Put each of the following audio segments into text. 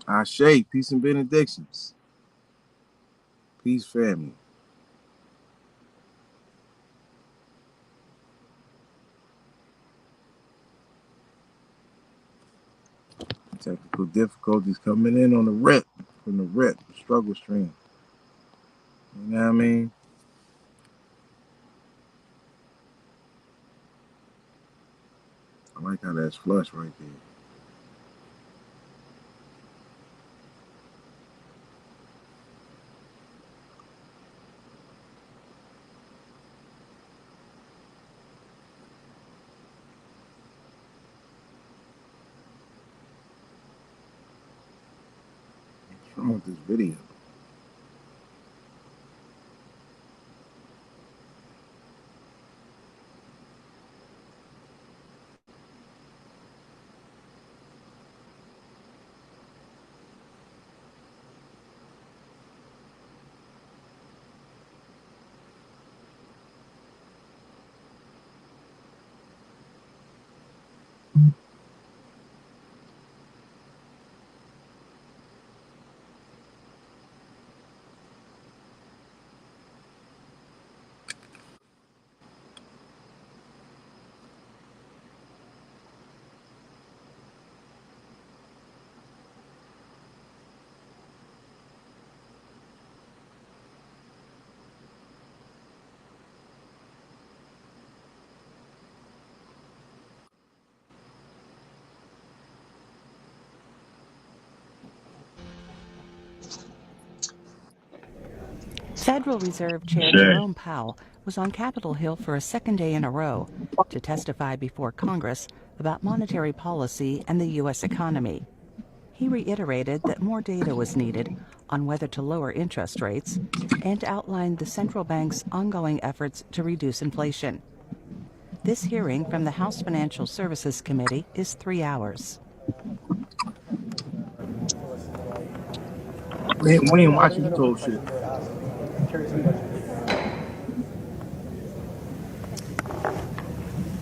Ashe, peace and benedictions. Peace, family. Technical difficulties coming in on the rip, from the rip, struggle stream. You know what I mean? I like how that's flush right there. What's wrong with this video? Federal Reserve Chair Jerome Powell was on Capitol Hill for a second day in a row to testify before Congress about monetary policy and the U.S. economy. He reiterated that more data was needed on whether to lower interest rates and outlined the central bank's ongoing efforts to reduce inflation. This hearing from the House Financial Services Committee is 3 hours. We ain't watching the whole shit.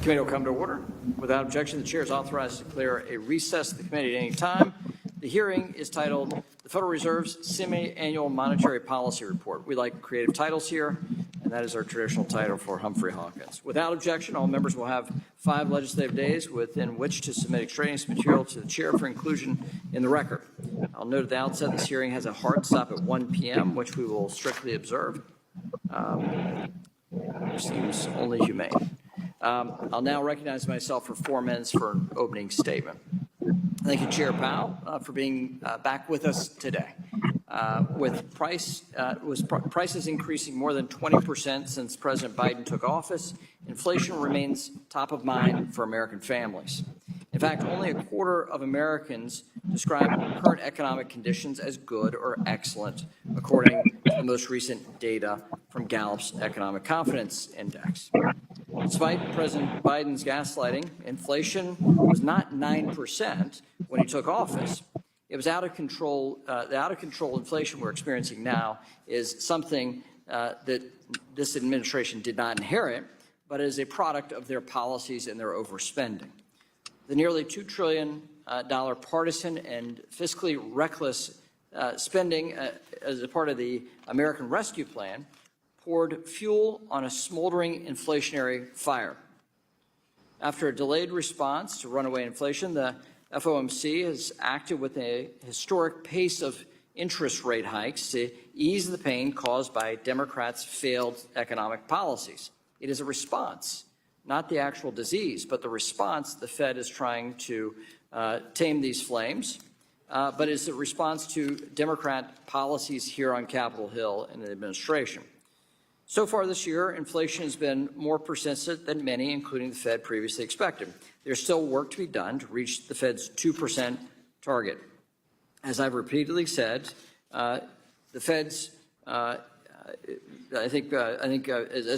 Committee will come to order. Without objection, the chair is authorized to declare a recess of the committee at any time. The hearing is titled The Federal Reserve's Semi-Annual Monetary Policy Report. We like creative titles here, and that is our traditional title for Humphrey Hawkins. Without objection, all members will have 5 legislative days within which to submit extraneous material to the chair for inclusion in the record. I'll note at the outset this hearing has a hard stop at 1 p.m., which we will strictly observe. Seems only humane. I'll now recognize myself for 4 minutes for an opening statement. Thank you, Chair Powell, for being back with us today. With prices increasing more than 20% since President Biden took office, inflation remains top of mind for American families. In fact, only a quarter of Americans describe current economic conditions as good or excellent, according to the most recent data from Gallup's Economic Confidence Index. Despite President Biden's gaslighting, inflation was not 9% when he took office. It was out of control. The out-of-control inflation we're experiencing now is something that this administration did not inherit, but is a product of their policies and their overspending. The nearly $2 trillion partisan and fiscally reckless spending as a part of the American Rescue Plan poured fuel on a smoldering inflationary fire. After a delayed response to runaway inflation, the FOMC has acted with a historic pace of interest rate hikes to ease the pain caused by Democrats' failed economic policies. It is a response, not the actual disease, but the response the Fed is trying to tame these flames, but it's a response to Democrat policies here on Capitol Hill in the administration. So far this year, inflation has been more persistent than many, including the Fed, previously expected. There's still work to be done to reach the Fed's 2% target. As I've repeatedly said, the Fed's, as I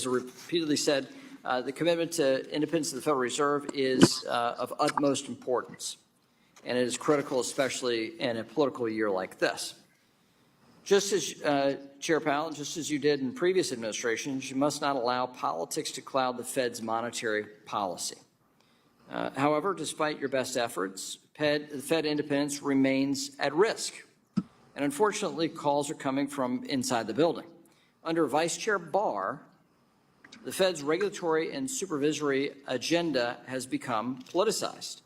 repeatedly said, the commitment to independence of the Federal Reserve is of utmost importance, and it is critical, especially in a political year like this. Just as, Chair Powell, just as you did in previous administrations, you must not allow politics to cloud the Fed's monetary policy. However, despite your best efforts, Fed independence remains at risk. And unfortunately, calls are coming from inside the building. Under Vice Chair Barr, the Fed's regulatory and supervisory agenda has become politicized.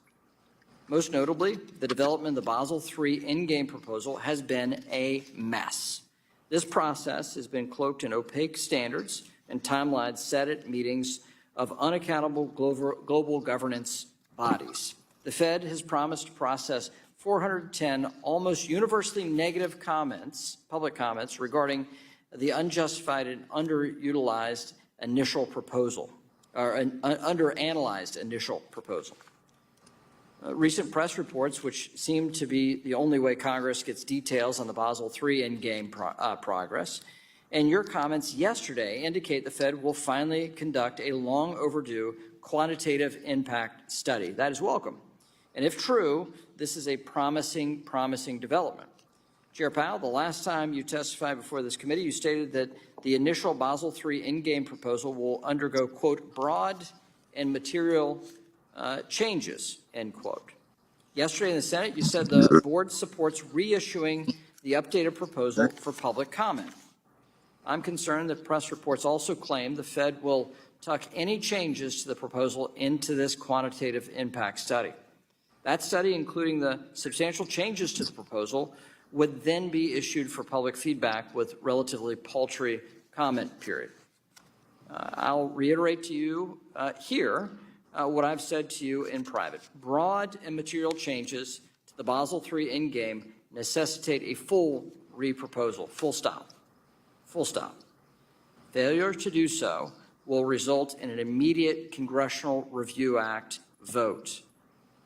Most notably, the development of the Basel III endgame proposal has been a mess. This process has been cloaked in opaque standards and timelines set at meetings of unaccountable global governance bodies. The Fed has promised to process 410 almost universally negative comments, public comments, regarding the unjustified and underutilized initial proposal, or an underanalyzed initial proposal. Recent press reports, which seem to be the only way Congress gets details on the Basel III endgame progress, and your comments yesterday indicate the Fed will finally conduct a long overdue quantitative impact study. That is welcome. And if true, this is a promising development. Chair Powell, the last time you testified before this committee, you stated that the initial Basel III endgame proposal will undergo, quote, broad and material changes, end quote. Yesterday in the Senate, you said the board supports reissuing the updated proposal for public comment. I'm concerned that press reports also claim the Fed will tuck any changes to the proposal into this quantitative impact study. That study, including the substantial changes to the proposal, would then be issued for public feedback with relatively paltry comment period. I'll reiterate to you here what I've said to you in private. Broad and material changes to the Basel III endgame necessitate a full reproposal, full stop, full stop. Failure to do so will result in an immediate Congressional Review Act vote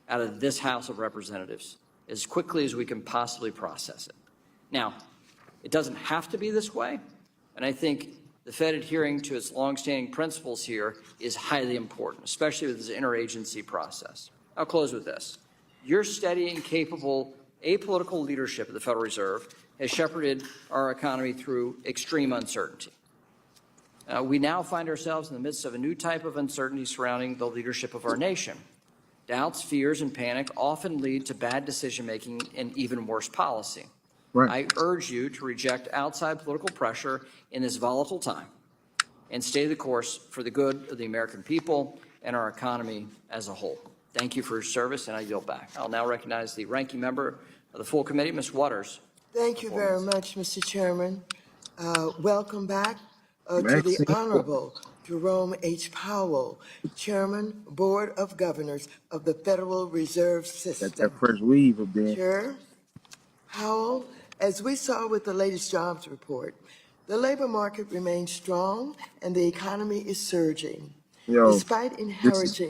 out of this House of Representatives as quickly as we can possibly process it. Now, it doesn't have to be this way, and I think the Fed adhering to its longstanding principles here is highly important, especially with this interagency process. I'll close with this. Your steady and capable apolitical leadership of the Federal Reserve has shepherded our economy through extreme uncertainty. We now find ourselves in the midst of a new type of uncertainty surrounding the leadership of our nation. Doubts, fears, and panic often lead to bad decision-making and even worse policy. Right. I urge you to reject outside political pressure in this volatile time and stay the course for the good of the American people and our economy as a whole. Thank you for your service, and I yield back. I'll now recognize the ranking member of the full committee, Ms. Waters. Thank you very much, Mr. Chairman. Welcome back to the Honorable Jerome H. Powell, Chairman, Board of Governors of the Federal Reserve System. Got that fresh weave up there. Chair Powell, as we saw with the latest jobs report, the labor market remains strong and the economy is surging. Despite inheriting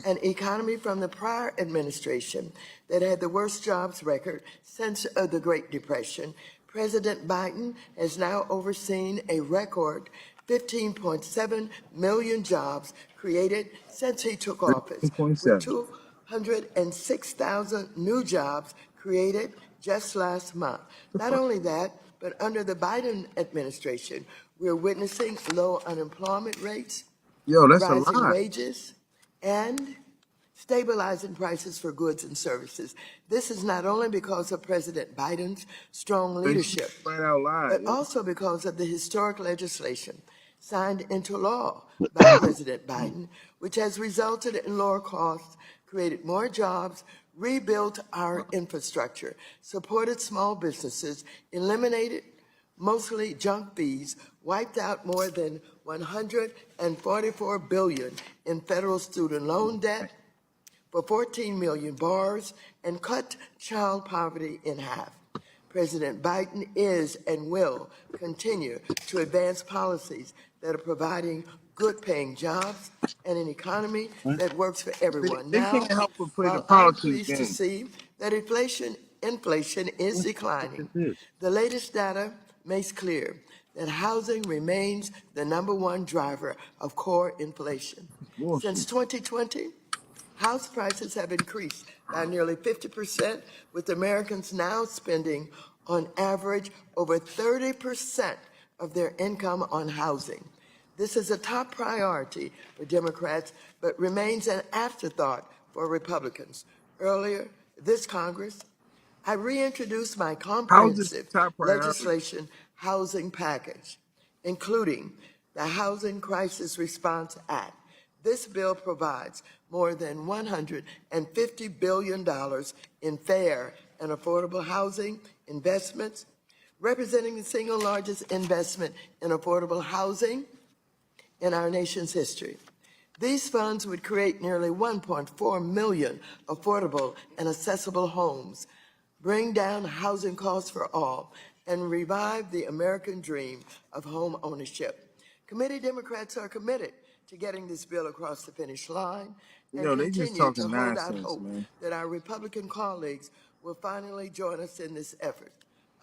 an economy from the prior administration that had the worst jobs record since the Great Depression, President Biden has now overseen a record 15.7 million jobs created since he took office, with 206,000 new jobs created just last month. Not only that, but under the Biden administration, we're witnessing low unemployment rates, rising wages, and stabilizing prices for goods and services. This is not only because of President Biden's strong leadership, but also because of the historic legislation signed into law by President Biden, which has resulted in lower costs, created more jobs, rebuilt our infrastructure, supported small businesses, eliminated mostly junk fees, wiped out more than $144 billion in federal student loan debt for 14 million borrowers, and cut child poverty in half. President Biden is and will continue to advance policies that are providing good-paying jobs and an economy that works for everyone. Now, I'm pleased to see that inflation is declining. The latest data makes clear that housing remains the #1 driver of core inflation. Since 2020, house prices have increased by nearly 50%, with Americans now spending on average over 30% of their income on housing. This is a top priority for Democrats, but remains an afterthought for Republicans. Earlier This Congress, I reintroduced my How's this comprehensive top priority? legislation housing package, including the Housing Crisis Response Act. This bill provides more than $150 billion in fair and affordable housing investments, representing the single largest investment in affordable housing in our nation's history. These funds would create nearly 1.4 million affordable and accessible homes, bring down housing costs for all, and revive the American dream of home ownership. Committee Democrats are committed to getting this bill across the finish line and They just continue to talking hold out nonsense, hope man. that our Republican colleagues will finally join us in this effort.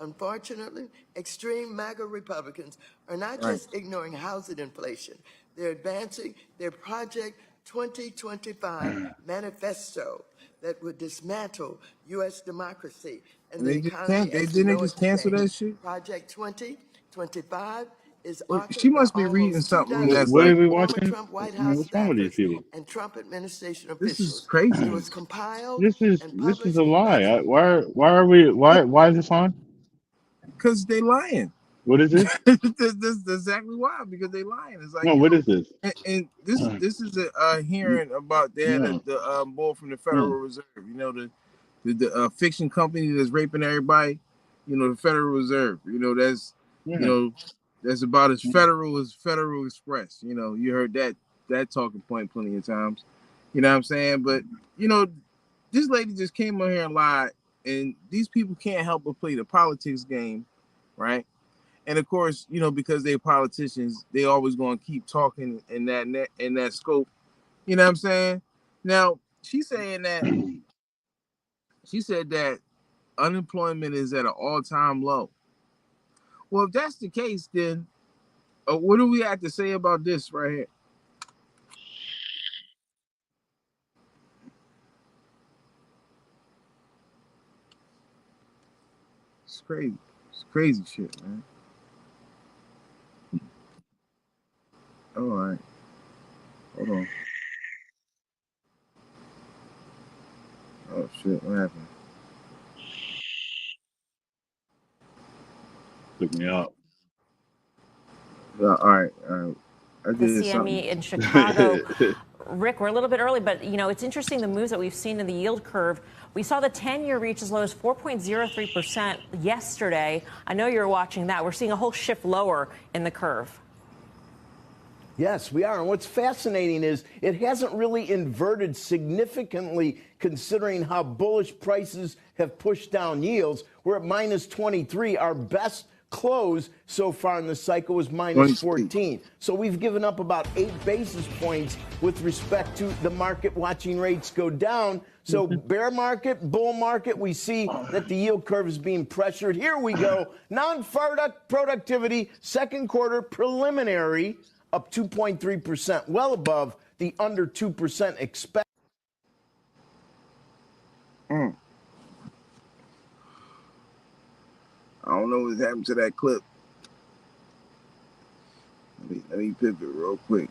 Unfortunately, extreme MAGA Republicans are not Right. just ignoring housing inflation, they're advancing their Project 2025 manifesto that would dismantle U.S. democracy and the They just can't. economy They as we didn't know they it just cancel today. that shit. Project 2025 is Well, she authored by must be reading almost 2 something dozen that's What like, are we former watching? Trump White I mean, House what's wrong with these staffers people? and Trump administration this is officials. It crazy. was compiled This is and this is published a by lie. the Why is this on? Because they lying. What is this? That's exactly why. Because they lying. It's like, No, what is this? and this is a hearing about they had No, the boy from the no. Federal Reserve. The fiction company that's raping everybody. The Federal Reserve. Yeah. That's about as federal as Federal Express. You heard that talking point plenty of times. You know what I'm saying? But this lady just came on here and lied, and these people can't help but play the politics game, right? And of course, because they're politicians, they always going to keep talking in that scope. You know what I'm saying? Now she said that unemployment is at an all-time low. Well, if that's the case, then what do we have to say about this right here? It's crazy. It's crazy shit, man. All right. Hold on. Oh shit, what happened? Took me out. All right. I The did CME something. in Chicago. Rick, we're a little bit early, but it's interesting the moves that we've seen in the yield curve. We saw the 10-year reach as low as 4.03% yesterday. I know you're watching that. We're seeing a whole shift lower in the curve. Yes, we are. And what's fascinating is it hasn't really inverted significantly considering how bullish prices have pushed down yields. We're at minus 23. Our best close so far in the cycle was minus 14. So we've given up about 8 basis points with respect to the market watching rates go down. So bear market, bull market, we see that the yield curve is being pressured. Here we go. Non-farm productivity, second quarter preliminary, up 2.3%, well above the under 2% expected. I don't know what's happened to that clip. Let me pivot real quick.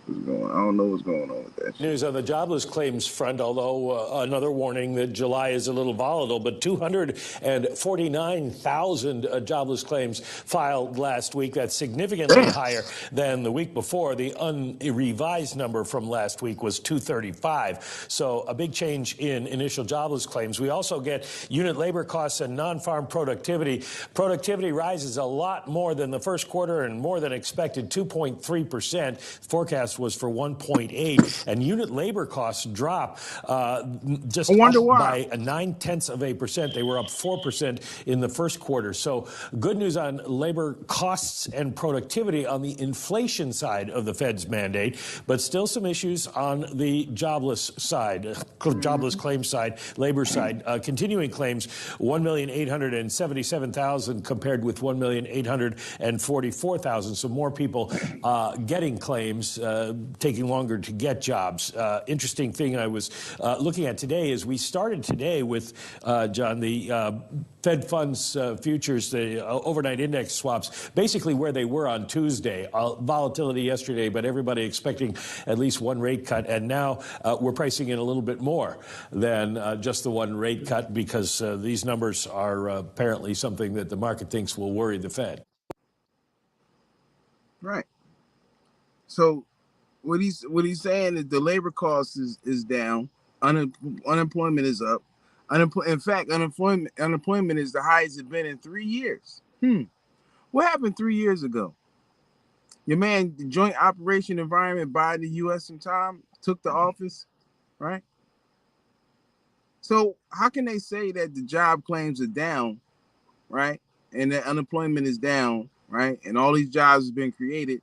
What's going on? I don't know what's going on with that. News on the jobless claims front, although another warning that July is a little volatile, but 249,000 jobless claims filed last week. That's significantly higher than the week before. The unrevised number from last week was 235. So a big change in initial jobless claims. We also get unit labor costs and non-farm productivity. Productivity rises a lot more than the first quarter and more than expected, 2.3%. Forecast was for 1.8, and unit labor costs drop just up by 0.9%. They were up 4% in the first quarter. So good news on labor costs and productivity on the inflation side of the Fed's mandate, but still some issues on the jobless side, jobless claim side, labor side. Continuing claims, 1,877,000 compared with 1,844,000. So more people getting claims taking longer to get jobs. Interesting thing I was looking at today is we started today with, John, the Fed funds futures, the overnight index swaps, basically where they were on Tuesday. Volatility yesterday, but everybody expecting at least one rate cut. And now we're pricing in a little bit more than just the one rate cut because these numbers are apparently something that the market thinks will worry the Fed. Right. So what he's saying is the labor cost is down, unemployment is up. In fact, unemployment is the highest it's been in 3 years. What happened 3 years ago? Your man, the Joint Operation Environment by the U.S. and Tom took the office, right? So how can they say that the job claims are down, right? And that unemployment is down, right? And all these jobs have been created.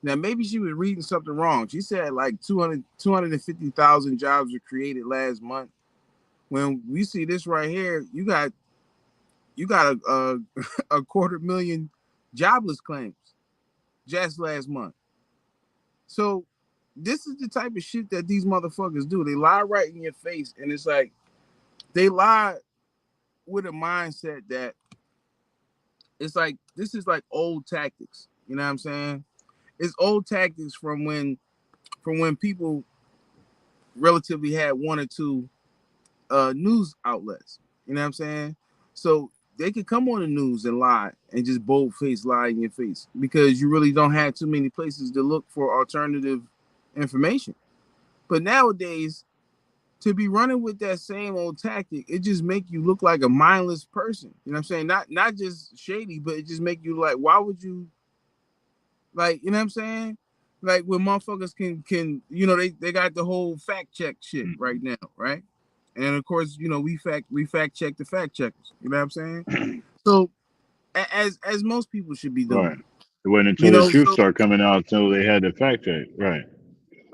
Now, maybe she was reading something wrong. She said like 250,000 jobs were created last month. When we see this right here, you got a 250,000 jobless claims just last month. So this is the type of shit that these motherfuckers do. They lie right in your face, and it's like they lie with a mindset that it's like this is like old tactics. You know what I'm saying? It's old tactics from when people relatively had one or two news outlets. You know what I'm saying? So they could come on the news and lie and just bold-faced lie in your face because you really don't have too many places to look for alternative information. But nowadays, to be running with that same old tactic, it just make you look like a mindless person. You know what I'm saying? Not just shady, but it just make you like, why would you, like, you know what I'm saying? Like when motherfuckers can you know, they got the whole fact check shit right now, right? And of course, you know, we fact check the fact checkers. You know what I'm saying? So as most people should be doing. Right. It wasn't until You know, the truth so started coming out until they had the fact check. Right.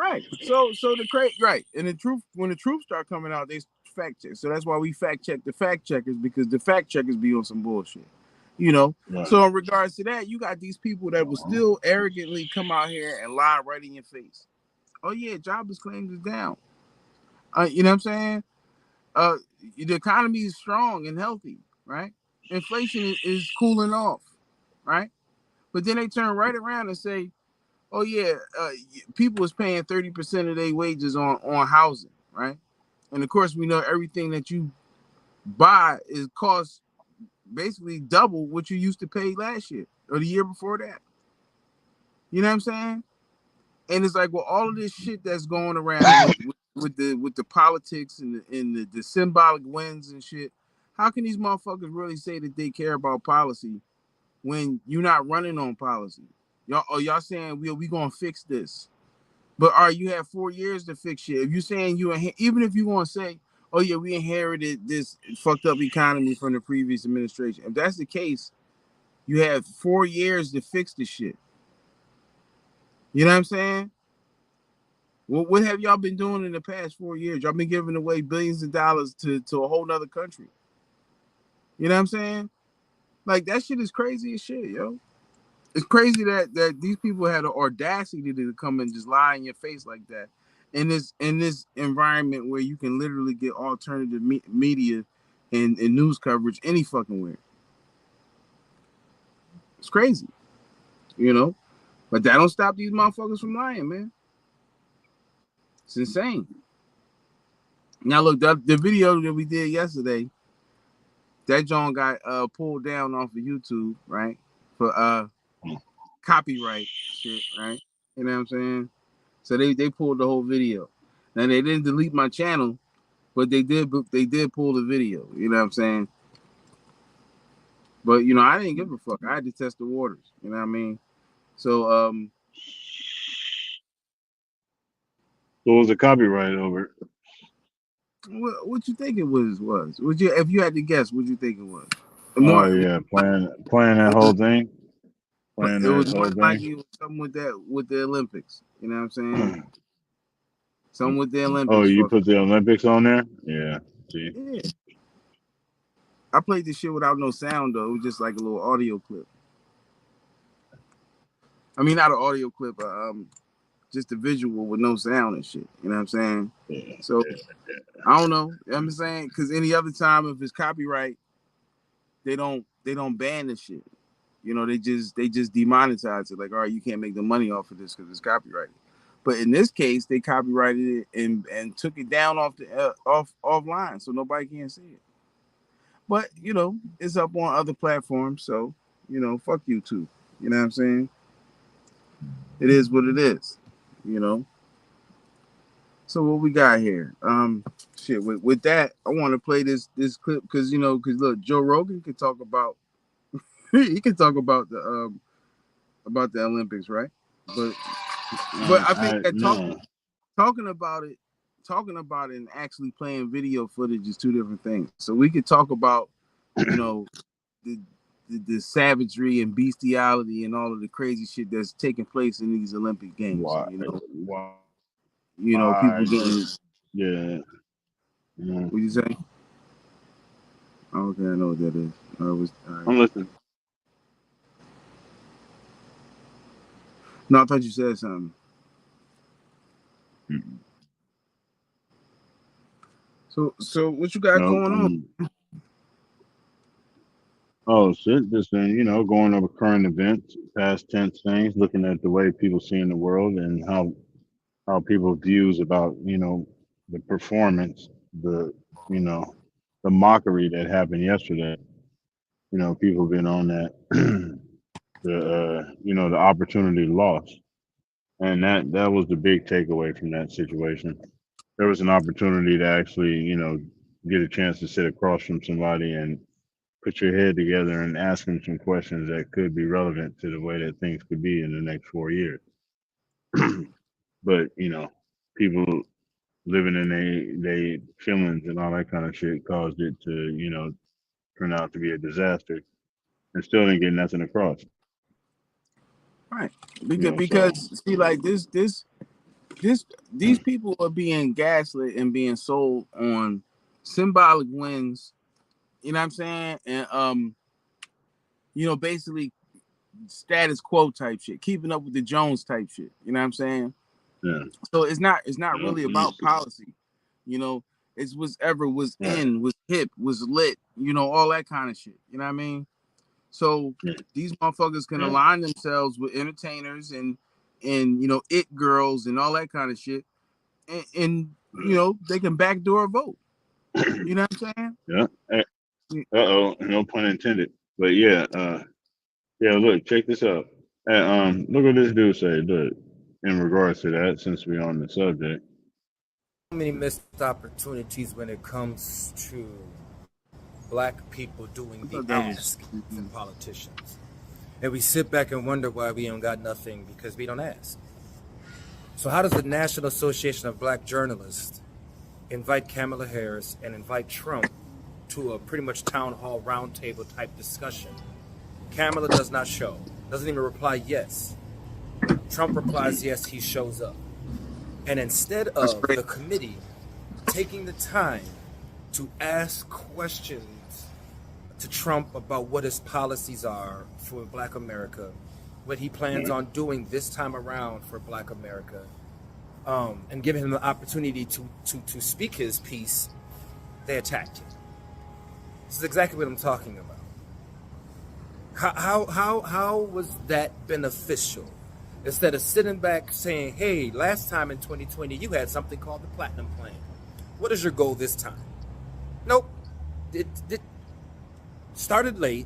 right. So the right. And the truth, when the truth start coming out, they fact check. So that's why we fact check the fact checkers, because the fact checkers be on some bullshit. You know. Right. So in regards to that, you got these people that will still arrogantly come out here and lie right in your face. Oh yeah, jobless claims is down. You know what I'm saying? The economy is strong and healthy, right? Inflation is cooling off, right? But then they turn right around and say, "Oh yeah, people is paying 30% of their wages on housing, right?" And of course, we know everything that you buy is cost basically double what you used to pay last year or the year before that. You know what I'm saying? And it's like, well, all of this shit that's going around with the politics and the symbolic wins and shit. How can these motherfuckers really say that they care about policy when you're not running on policy? Y'all saying we gonna fix this, but you have 4 years to fix shit. If you're saying even if you want to say, oh yeah, we inherited this fucked up economy from the previous administration. If that's the case, you have 4 years to fix the shit. You know what I'm saying? Well, what have y'all been doing in the past 4 years? Y'all been giving away billions of dollars to a whole nother country. You know what I'm saying? Like, that shit is crazy as shit, yo. It's crazy that these people had the audacity to come and just lie in your face like that in this environment where you can literally get alternative media and news coverage any fucking where. It's crazy, you know? But that don't stop these motherfuckers from lying, man. It's insane. Now look, the video that we did yesterday, that John got pulled down off of YouTube, right? For copyright shit, right? You know what I'm saying? So they pulled the whole video. Now they didn't delete my channel, but they did pull the video. You know what I'm saying? But you know, I didn't give a fuck. I had to test the waters. You know what I mean? So what was the copyright over? What you think it was? Would you, if you had to guess, what you think it was? Oh yeah, playing that whole thing. It was more likely it was something with the Olympics. You know what I'm saying? Something with the Olympics. Oh, you put the Olympics on there? Yeah. See. Yeah. I played this shit without no sound though. It was just like a little audio clip. I mean, not an audio clip, just a visual with no sound and shit. You know what I'm saying? Yeah. So I don't know. You know what I'm saying, because any other time if it's copyright, they don't ban the shit. You know, they just demonetize it. Like, all right, you can't make the money off of this because it's copyrighted. But in this case, they copyrighted it and took it down off the offline, so nobody can see it. But you know, it's up on other platforms, so you know, fuck YouTube. You know what I'm saying? It is what it is. You know. So what we got here? Shit. With that, I want to play this clip because look, Joe Rogan could talk about he can talk about the Olympics, right? But I think that talking about it and actually playing video footage is two different things. So we could talk about, you know, the savagery and bestiality and all of the crazy shit that's taking place in these Olympic Games. Why? People getting yeah. What you say? Okay, I know what that is. All right. I'm listening. No, I thought you said something. Mm-hmm. So what you got going on? Oh shit! Just going over current events, past tense things, looking at the way people see in the world and how people views about the performance, the mockery that happened yesterday. People been on that the opportunity lost, and that was the big takeaway from that situation. There was an opportunity to actually get a chance to sit across from somebody and put your head together and ask them some questions that could be relevant to the way that things could be in the next 4 years. But people living in they feelings and all that kind of shit caused it to turn out to be a disaster, and still didn't get nothing across. Right, because see, like these people are being gaslit and being sold on symbolic wins. You know what I'm saying? And basically status quo type shit, keeping up with the Jones type shit. You know what I'm saying? Yeah. So it's not really about policy. It's whatever was in, was hip, was lit, all that kind of shit. You know what I mean? So these motherfuckers can align themselves with entertainers and it girls and all that kind of shit. And they can backdoor vote. You know what I'm saying? Yeah. No pun intended. But yeah, look, check this out. Look what this dude said, look, in regards to that, since we're on the subject. So many missed opportunities when it comes to black people doing the ask from politicians. And we sit back and wonder why we don't got nothing because we don't ask. So how does the National Association of Black Journalists invite Kamala Harris and invite Trump to a pretty much town hall roundtable type discussion? Kamala does not show, doesn't even reply yes. Trump replies yes, he shows up. And instead of the committee taking the time to ask questions to Trump about what his policies are for Black America, what he plans on doing this time around for Black America, and giving him the opportunity to speak his piece, they attacked him. This is exactly what I'm talking about. How was that beneficial? Instead of sitting back saying, hey, last time in 2020, you had something called the Platinum Plan. What is your goal this time? Nope. It started late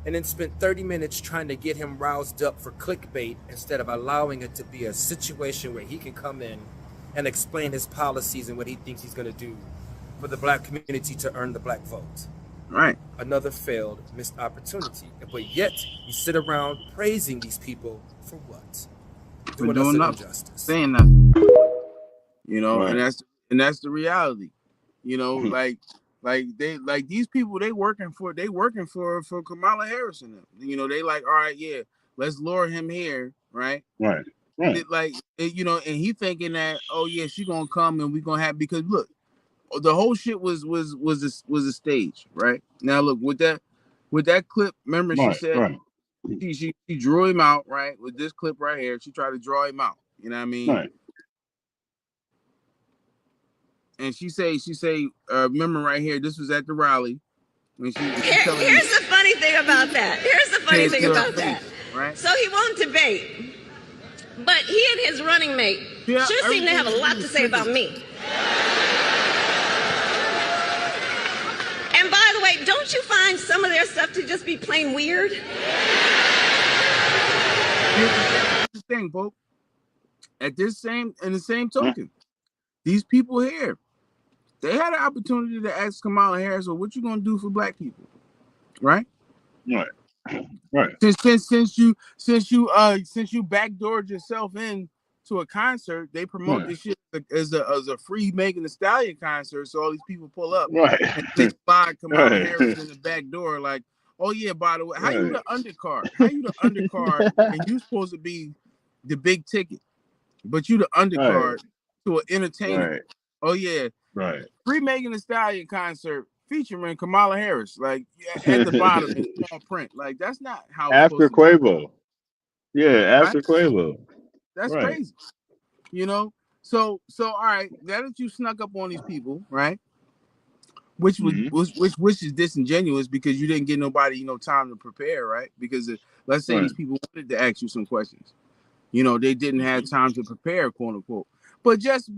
and then spent 30 minutes trying to get him roused up for clickbait instead of allowing it to be a situation where he can come in and explain his policies and what he thinks he's going to do for the Black community to earn the Black vote. Right. Another failed, missed opportunity. But yet, you sit around praising these people for what? Doing us an injustice. Saying nothing. Right. And that's the reality. Like these people, they working for Kamala Harris and them. They like, all right, yeah, let's lure him here, right? Right. And he thinking that, oh yeah, she gonna come and we gonna have, because look, the whole shit was a stage, right? Now look, with that clip, remember she said she drew him out, right? With this clip right here, she tried to draw him out. You know what I mean? Right. And she say, remember right here, this was at the rally. When here's the funny thing about that. Right? So he won't debate, but he and his running mate sure seem to have a lot to say about me. And by the way, don't you find some of their stuff to just be plain weird? Here's the thing, folks. In the same token, these people here, they had an opportunity to ask Kamala Harris, well, what you gonna do for black people? Right? Right. Right. Since you backdoored yourself in to a concert, they promote this shit as a free Megan Thee Stallion concert, so all these people pull up and they spot Kamala Harris in the back door, like, oh yeah, by the way, how you the undercard? And you supposed to be the big ticket, but you the undercard to an entertainer. Right. Oh yeah. Right. Free Megan Thee Stallion concert featuring Kamala Harris, like at the bottom in small print. Like that's not how. After Quavo. Yeah, after Quavo. That's crazy. You know. So all right. Now that you snuck up on these people, right? Which which is disingenuous because you didn't get nobody time to prepare, right? Because let's say these people wanted to ask you some questions, they didn't have time to prepare, quote unquote. But just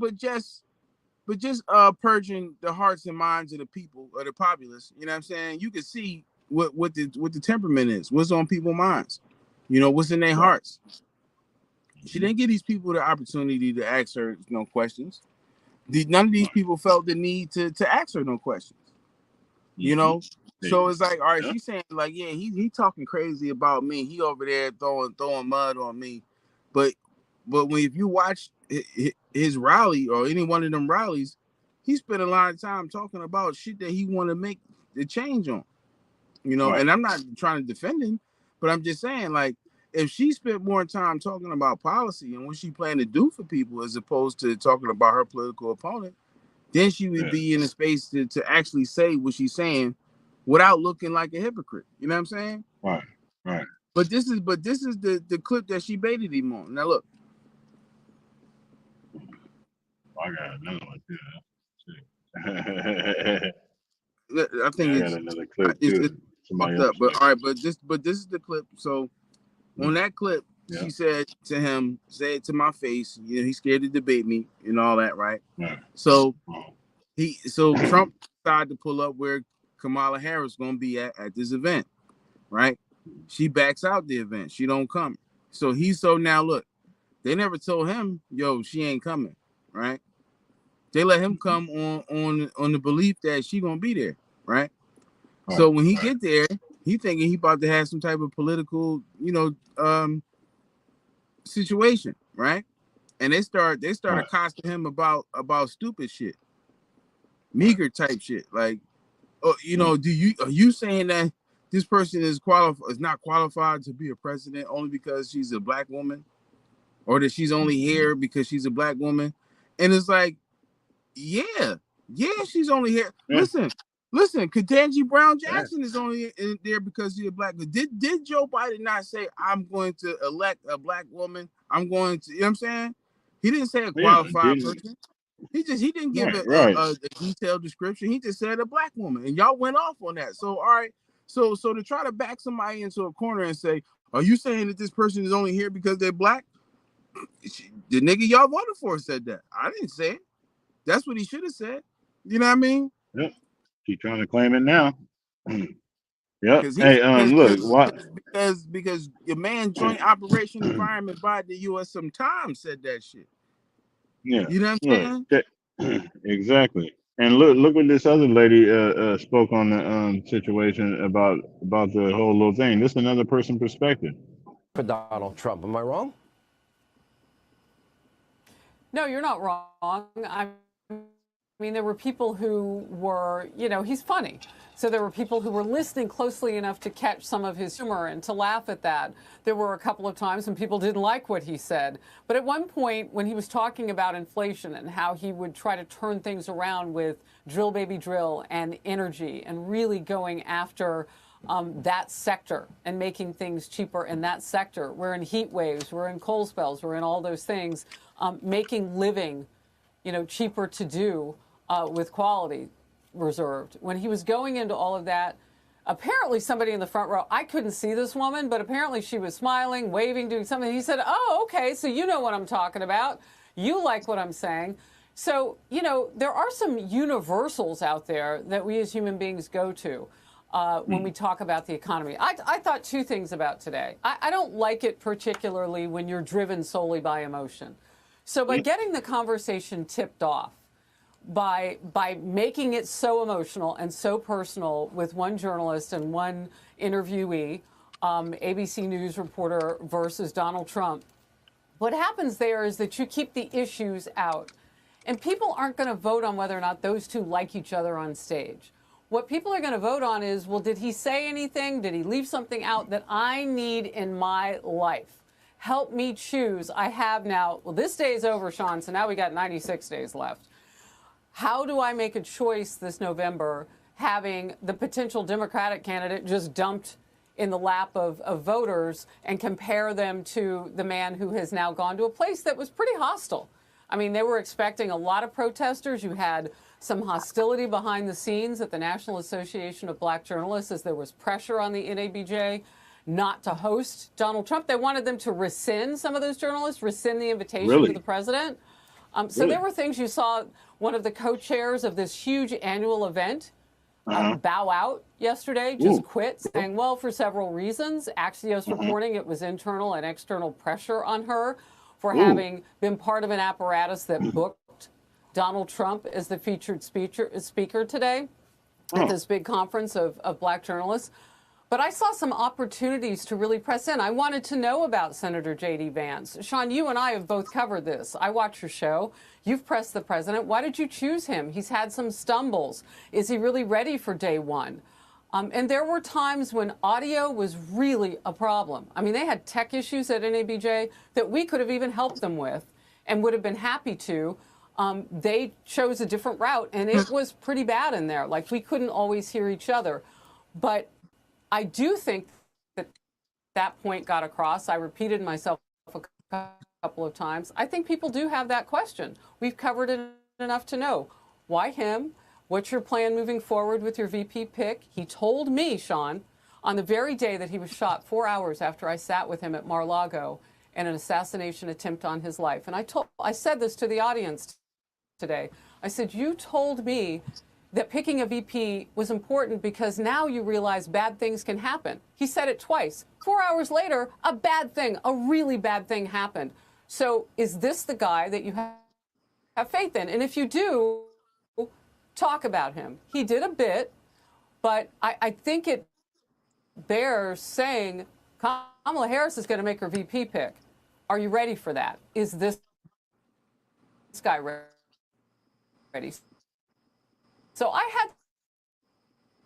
purging the hearts and minds of the people or the populace, you know what I'm saying? You can see what the temperament is, what's on people's minds, what's in their hearts. She didn't give these people the opportunity to ask her no questions. None of these people felt the need to ask her no questions. So it's like, all right, she's saying like, yeah, he talking crazy about me. He over there throwing mud on me, but if you watch his rally or any one of them rallies, he spent a lot of time talking about shit that he want to make the change on, and I'm not trying to defend him, but I'm just saying, like, if she spent more time talking about policy and what she planned to do for people as opposed to talking about her political opponent, then she would be in a space to actually say what she's saying without looking like a hypocrite. You know what I'm saying? Right. But this is the clip that she baited him on. Now look. I got another one too. I think I got another clip too. Somebody up, but all right, but this is the clip. So on that clip, she said to him, "Say it to my face." He's scared to debate me and all that, right? So Trump decided to pull up where Kamala Harris gonna be at this event, right? She backs out the event. She don't come. So now look, they never told him, yo, she ain't coming, right? They let him come on the belief that she gonna be there, right? So when he get there, he thinking he about to have some type of political, situation, right? And they start accosting him about stupid shit, meager type shit, like, are you saying that this person is not qualified to be a president only because she's a black woman, or that she's only here because she's a black woman? And it's like, yeah, she's only here. Listen, Ketanji Brown Jackson is only in there because she's a black. Did Joe Biden not say, I'm going to elect a black woman? I'm going to, you know what I'm saying? He didn't say a qualified person. He didn't give a detailed description. He just said a black woman, and y'all went off on that. So all right, so to try to back somebody into a corner and say, are you saying that this person is only here because they're black? The nigga y'all voted for said that. I didn't say it. That's what he should have said. You know what I mean? Yep. Keep trying to claim it now. Yep. Hey, look, what? Because your man Joint Operation Environment by the U.S. sometimes said that shit. Yeah. You know what I'm saying? Exactly. And look what this other lady spoke on the situation about the whole little thing. This is another person's perspective. For Donald Trump, am I wrong? No, you're not wrong. I mean, there were people who were, he's funny. So there were people who were listening closely enough to catch some of his humor and to laugh at that. There were a couple of times when people didn't like what he said. But at one point, when he was talking about inflation and how he would try to turn things around with drill, baby, drill and energy and really going after that sector and making things cheaper in that sector. We're in heat waves, we're in cold spells, we're in all those things, making living, cheaper to do with quality reserved. When he was going into all of that, apparently somebody in the front row, I couldn't see this woman, but apparently she was smiling, waving, doing something. He said, oh, okay, so you know what I'm talking about. You like what I'm saying. So, there are some universals out there that we as human beings go to when we talk about the economy. I thought two things about today. I don't like it particularly when you're driven solely by emotion. So by getting the conversation tipped off, by making it so emotional and so personal with one journalist and one interviewee, ABC News reporter versus Donald Trump, what happens there is that you keep the issues out. And people aren't going to vote on whether or not those two like each other on stage. What people are going to vote on is, well, did he say anything? Did he leave something out that I need in my life? Help me choose. I have now, well, this day is over, Sean, so now we got 96 days left. How do I make a choice this November having the potential Democratic candidate just dumped in the lap of voters and compare them to the man who has now gone to a place that was pretty hostile? I mean, they were expecting a lot of protesters. You had some hostility behind the scenes at the National Association of Black Journalists as there was pressure on the NABJ not to host Donald Trump. They wanted them to rescind, some of those journalists, rescind the invitation to the president. So there were things. You saw one of the co-chairs of this huge annual event bow out yesterday, just quit, saying, well, for several reasons. Axios reporting it was internal and external pressure on her for having been part of an apparatus that booked Donald Trump as the featured speaker today at this big conference of black journalists. But I saw some opportunities to really press in. I wanted to know about Senator J.D. Vance. Sean, you and I have both covered this. I watch your show. You've pressed the president. Why did you choose him? He's had some stumbles. Is he really ready for day one? And there were times when audio was really a problem. I mean, they had tech issues at NABJ that we could have even helped them with and would have been happy to. They chose a different route, and it was pretty bad in there. Like, we couldn't always hear each other. But I do think that that point got across. I repeated myself a couple of times. I think people do have that question. We've covered it enough to know. Why him? What's your plan moving forward with your VP pick? He told me, Sean, on the very day that he was shot, 4 hours after I sat with him at Mar-a-Lago in an assassination attempt on his life. And I said this to the audience today. I said, you told me that picking a VP was important because now you realize bad things can happen. He said it twice. 4 hours later, a bad thing, a really bad thing happened. So is this the guy that you have faith in? And if you do, talk about him. He did a bit, but I think it bears saying Kamala Harris is going to make her VP pick. Are you ready for that? Is this guy ready? So I had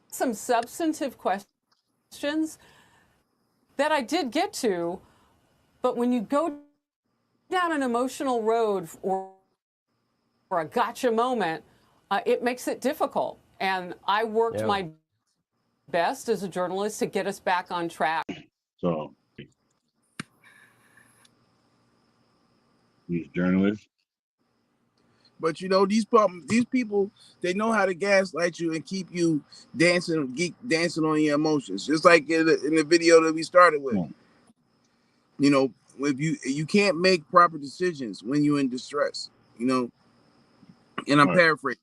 some substantive questions that I did get to, but when you go down an emotional road or a gotcha moment, it makes it difficult. And I worked my best as a journalist to get us back on track. So these journalists. But these people, they know how to gaslight you and keep you dancing on your emotions. Just like in the video that we started with. If you can't make proper decisions when you're in distress, and I'm paraphrasing.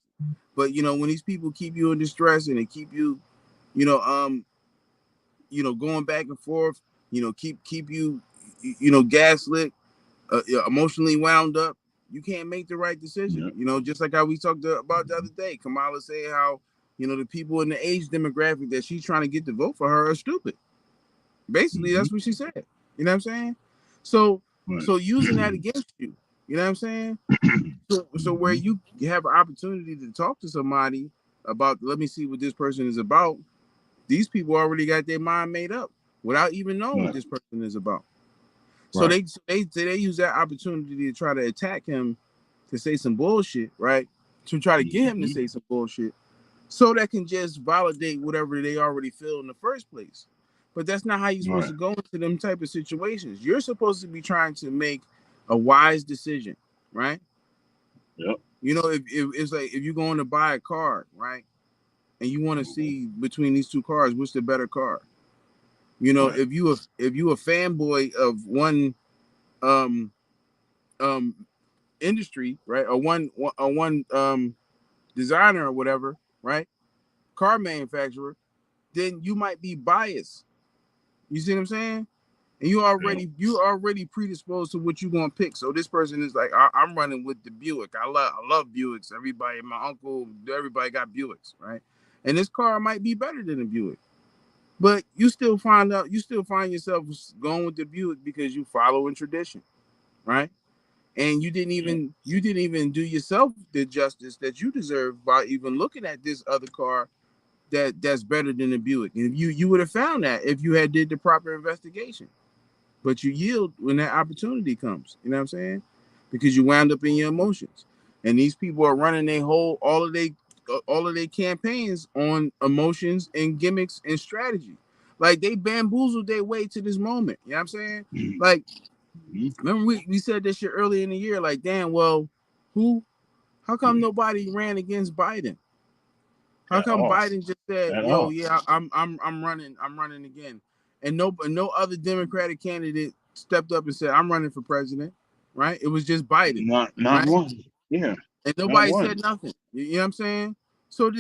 But when these people keep you in distress and they keep you, going back and forth, keep you, gaslit, emotionally wound up, you can't make the right decision. Just like how we talked about the other day. Kamala said how, the people in the age demographic that she's trying to get to vote for her are stupid. Basically, that's what she said. You know what I'm saying? So using that against you, you know what I'm saying? So where you have an opportunity to talk to somebody about, let me see what this person is about, these people already got their mind made up without even knowing what this person is about. So they use that opportunity to try to attack him, to say some bullshit, right? To try to get him to say some bullshit. so that can just validate whatever they already feel in the first place. But that's not how you're supposed to go into them type of situations. You're supposed to be trying to make a wise decision, right? Yep. You know, if it's like if you're going to buy a car, right, and you want to see between these two cars, which the better car? You know, if you a fanboy of one industry, right, or one designer or whatever, right, car manufacturer, then you might be biased. You see what I'm saying? And you already predisposed to what you're gonna pick. So this person is like, I'm running with the Buick. I love Buicks. Everybody, my uncle, everybody got Buicks, right? And this car might be better than a Buick, but you still find yourself going with the Buick because you following tradition, right? And you didn't even do yourself the justice that you deserve by even looking at this other car that's better than the Buick. And you would have found that if you had did the proper investigation. But you yield when that opportunity comes. You know what I'm saying? Because you wound up in your emotions. And these people are running all of their campaigns on emotions and gimmicks and strategy. Like they bamboozled their way to this moment. You know what I'm saying? Like, remember we said this shit earlier in the year, like, damn, well, how come nobody ran against Biden? How come Biden just said, "Yo, yeah, I'm running again," and no other Democratic candidate stepped up and said, "I'm running for president," right? It was just Biden, not right? one, yeah, and nobody said nothing. You know what I'm saying? So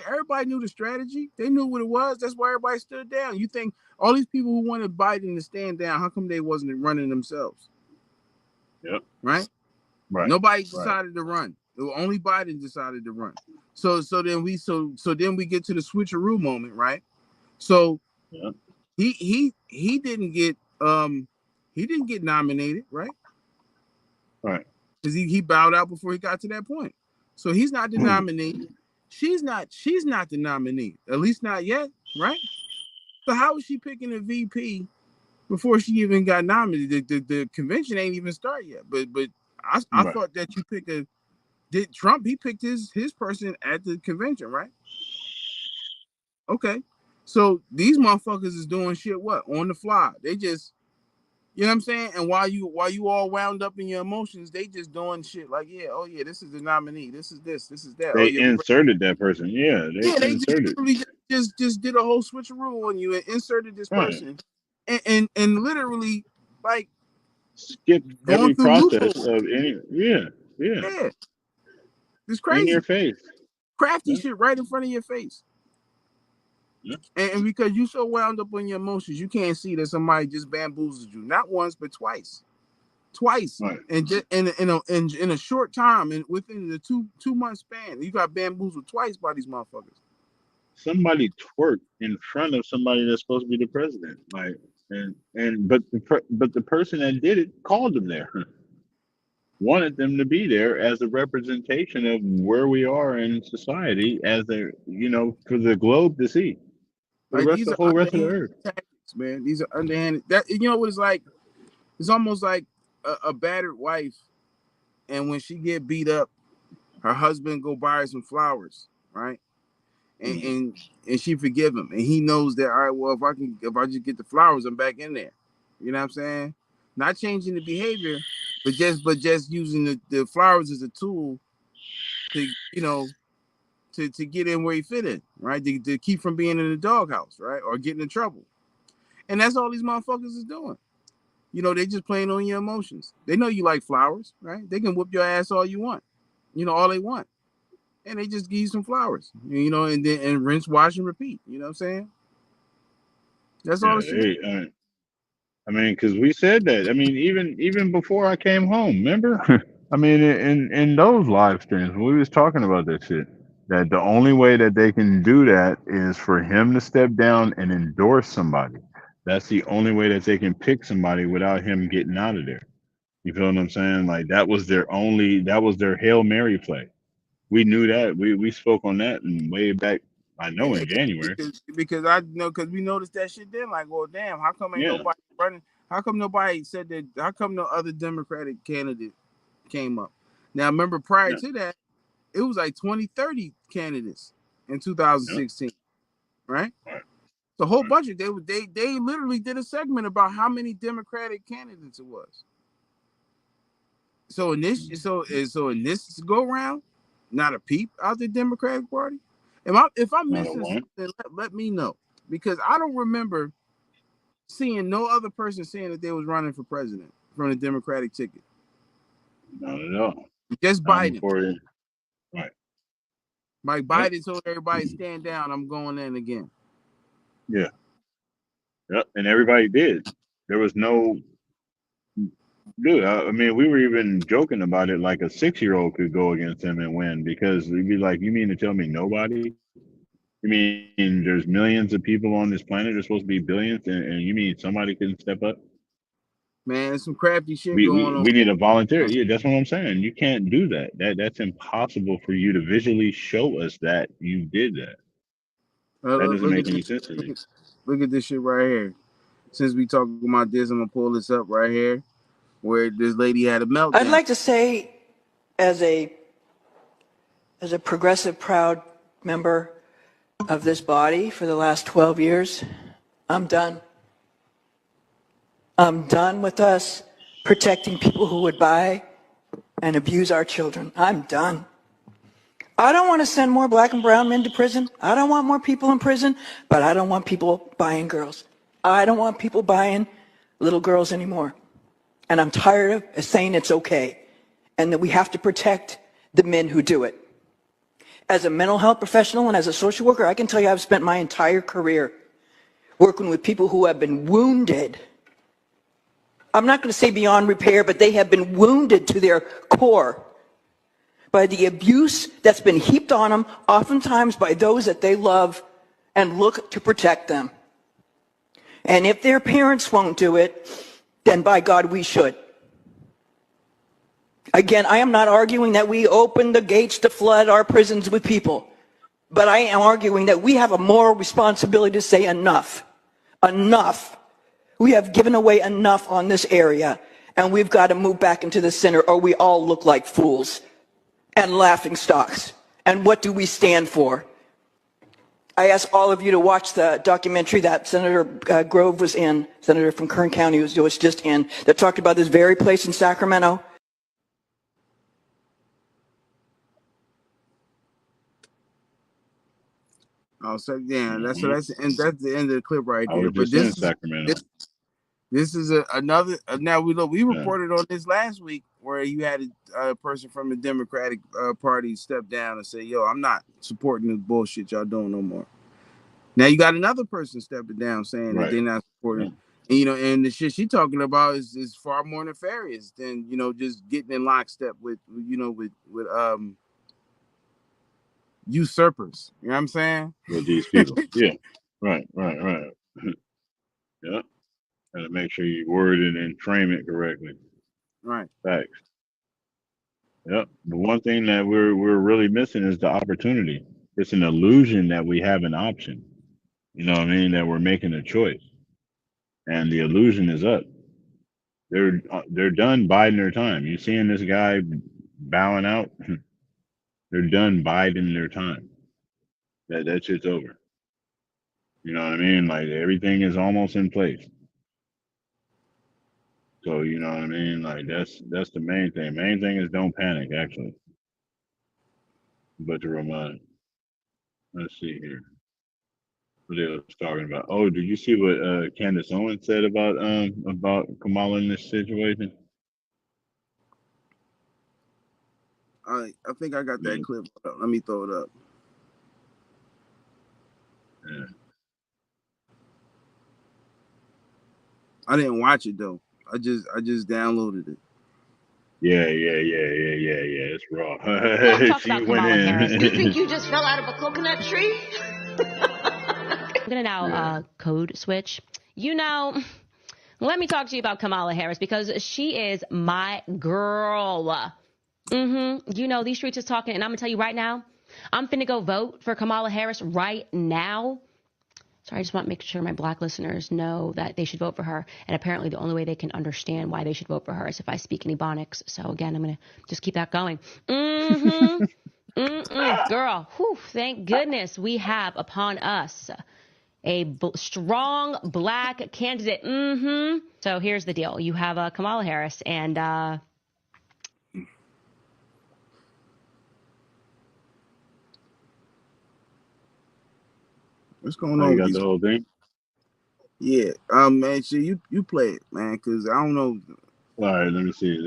everybody knew the strategy. They knew what it was. That's why everybody stood down. You think all these people who wanted Biden to stand down, how come they wasn't running themselves? Yep. Right. Nobody decided to run. Only Biden decided to run. So then we get to the switcheroo moment, right? So he didn't get nominated, right? Right. Because he bowed out before he got to that point. So he's not the nominee. She's not the nominee, at least not yet, right? So how is she picking a VP before she even got nominated? The convention ain't even started yet. But I thought that you pick did Trump, he picked his person at the convention, right? Okay. So these motherfuckers is doing shit on the fly. They just, you know what I'm saying? And while you all wound up in your emotions, they just doing shit like, yeah, oh yeah, this is the nominee. This is this is that. They inserted that person. Yeah, they inserted. Just did a whole switcheroo on you and inserted this person. And literally like skipped every process of any yeah. It's crazy. In your face. Crafty shit right in front of your face. Yeah. And because you so wound up on your emotions, you can't see that somebody just bamboozled you. Not once, but twice. Right. And just in a short time, and within the two month span, you got bamboozled twice by these motherfuckers. Somebody twerked in front of somebody that's supposed to be the president. Like but the person that did it called them there. Wanted them to be there as a representation of where we are in society, as a for the globe to see. The whole rest of the earth. Tactics, man. These are underhanded. That what it's like. It's almost like a battered wife, and when she get beat up, her husband go buy her some flowers, right? And she forgive him, and he knows that, all right, well, if I just get the flowers, I'm back in there. You know what I'm saying? Not changing the behavior, but just using the flowers as a tool to to get in where he fit in, right? To keep from being in the doghouse, right, or getting in trouble. And that's all these motherfuckers is doing. They just playing on your emotions. They know you like flowers, right? They can whoop your ass all you want, all they want, and they just give you some flowers, and then rinse, wash, and repeat. You know what I'm saying? That's all. I mean, because we said that. I mean, even before I came home, remember? I mean, in those live streams, we was talking about that shit. That the only way that they can do that is for him to step down and endorse somebody. That's the only way that they can pick somebody without him getting out of there. You feel what I'm saying? Like that was their Hail Mary play. We knew that. We spoke on that and way back. I know in January. Because I know, because we noticed that shit then. Like, well, damn, how come ain't nobody running? How come nobody said that? How come no other Democratic candidate came up? Now, remember, prior to that, it was like 20, 30 candidates. in 2016, right? The whole budget. They literally did a segment about how many Democratic candidates it was. So in this go round, not a peep out the Democratic Party. If I'm missing something, let me know, because I don't remember seeing no other person saying that they was running for president from the Democratic ticket. Not at all. Just Biden. Right. Mike Biden told everybody, stand down. I'm going in again. Yeah. Yep. And everybody did. There was no. Dude, I mean, we were even joking about it, like a 6-year-old could go against him and win, because we'd be like, you mean to tell me nobody? You mean there's millions of people on this planet? There's supposed to be billions, and you mean somebody couldn't step up? Man, there's some crafty shit going on. We need a volunteer. Yeah, that's what I'm saying. You can't do that. That's impossible for you to visually show us that you did that. That doesn't make any sense to me. Look at this shit right here. Since we talking about this, I'm gonna pull this up right here, where this lady had a meltdown. I'd like to say, as a progressive, proud member of this body for the last 12 years, I'm done. I'm done with us protecting people who would buy and abuse our children. I'm done. I don't want to send more black and brown men to prison. I don't want more people in prison, but I don't want people buying girls. I don't want people buying little girls anymore. And I'm tired of saying it's okay and that we have to protect the men who do it. As a mental health professional and as a social worker, I can tell you I've spent my entire career working with people who have been wounded. I'm not going to say beyond repair, but they have been wounded to their core by the abuse that's been heaped on them, oftentimes by those that they love and look to protect them. And if their parents won't do it, then by God, we should. Again, I am not arguing that we open the gates to flood our prisons with people, but I am arguing that we have a moral responsibility to say enough. Enough. We have given away enough on this area, and we've got to move back into the center, or we all look like fools and laughing stocks. And what do we stand for? I ask all of you to watch the documentary that Senator Grove was in, Senator from Kern County was just in, that talked about this very place in Sacramento. Oh, so yeah, that's the end of the clip right there. But this is Sacramento. This is another. Now we reported on this last week, where you had a person from the Democratic Party step down and say, "Yo, I'm not supporting this bullshit y'all doing no more." Now you got another person stepping down saying that they're not supporting. And, and the shit she talking about is far more nefarious than just getting in lockstep with usurpers. You know what I'm saying? With these people, yeah, right. Yeah. Got to make sure you word it and frame it correctly. Right. Facts. Yep. The one thing that we're really missing is the opportunity. It's an illusion that we have an option. You know what I mean? That we're making a choice, and the illusion is up. They're done biding their time. You seeing this guy bowing out? They're done biding their time. That shit's over. You know what I mean? Like everything is almost in place. So you know what I mean? Like that's the main thing. Main thing is don't panic, actually. But to remind, let's see here. What they was talking about. Oh, did you see what Candace Owens said about Kamala in this situation? I think I got that clip. Let me throw it up. Yeah. I didn't watch it though. I just downloaded it. Yeah. It's raw. Talk about Kamala Harris. You think you just fell out of a coconut tree? I'm gonna now code switch. Let me talk to you about Kamala Harris, because she is my girl. These streets is talking, and I'm gonna tell you right now, I'm finna go vote for Kamala Harris right now. Sorry, I just want to make sure my black listeners know that they should vote for her. And apparently the only way they can understand why they should vote for her is if I speak any Ebonics. So again, I'm going to just keep that going. Girl, whew, thank goodness we have upon us a strong black candidate. So here's the deal. You have Kamala Harris and what's going Oh, on you with got these? the whole thing? Yeah, man, shit, you play it, man, because I don't know. All right, let me see.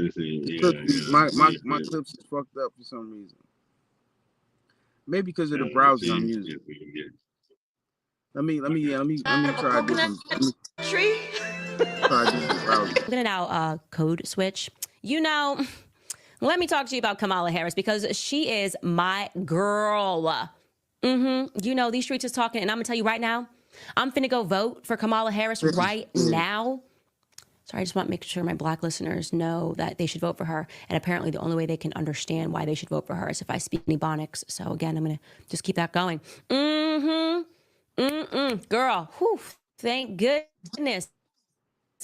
My Yeah. clips is fucked up for some reason. Maybe because of the Let me browser see I'm if using. we can get. Let me try different. Tree? Try different browser. I'm gonna now code switch. You know, let me talk to you about Kamala Harris because she is my girl. You know, these streets is talking, and I'm gonna tell you right now, I'm finna go vote for Kamala Harris right now. Sorry, I just want to make sure my black listeners know that they should vote for her. And apparently the only way they can understand why they should vote for her is if I speak Ebonics. So again, I'm going to just keep that going. Girl, whew, thank goodness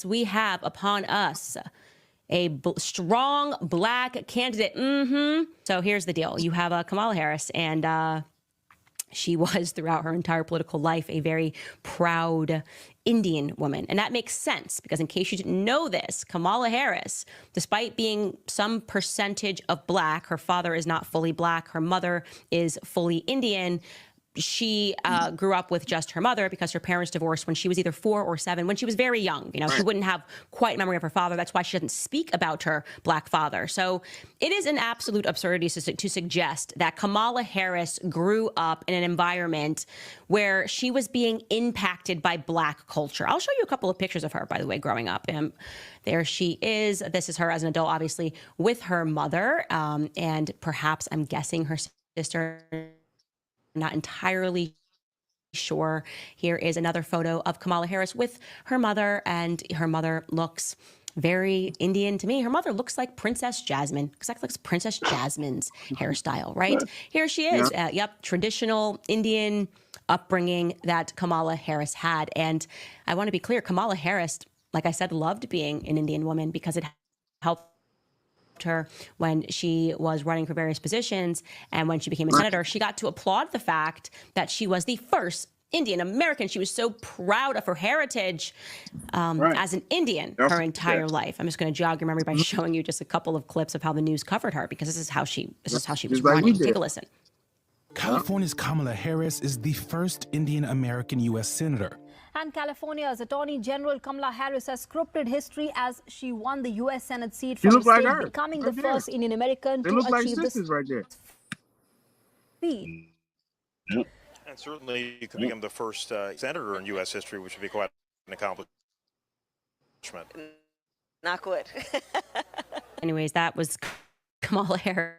we have upon us a strong black candidate. So here's the deal. You have Kamala Harris and she was, throughout her entire political life, a very proud Indian woman. And that makes sense because in case you didn't know this, Kamala Harris, despite being some percentage of black, her father is not fully black, her mother is fully Indian. She grew up with just her mother because her parents divorced when she was either 4 or 7, when she was very young. You know, she wouldn't have quite a memory of her father. That's why she doesn't speak about her black father. So it is an absolute absurdity to suggest that Kamala Harris grew up in an environment where she was being impacted by black culture. I'll show you a couple of pictures of her, by the way, growing up. There she is. This is her as an adult, obviously, with her mother. And perhaps, I'm guessing, her sister. Not entirely sure. Here is another photo of Kamala Harris with her mother, and her mother looks very Indian to me. Her mother looks like Princess Jasmine, exactly like Princess Jasmine's hairstyle, right? Here she is. Yep, traditional Indian upbringing that Kamala Harris had. And I want to be clear, Kamala Harris, like I said, loved being an Indian woman because it helped her when she was running for various positions, and when she became a senator, she got to applaud the fact that she was the first Indian American. She was so proud of her heritage as an Indian her entire life. I'm just going to jog your memory by showing you just a couple of clips of how the news covered her, because this is how she was running. Take a listen. California's Kamala Harris is the first Indian American U.S. senator. And California's Attorney General Kamala Harris has scripted history as she won the U.S. Senate seat from the state, becoming the first Indian American to achieve this right there. feat. And certainly you could become the first senator in U.S. history, which would be quite an accomplishment. Not good. Anyways, that was Kamala Harris.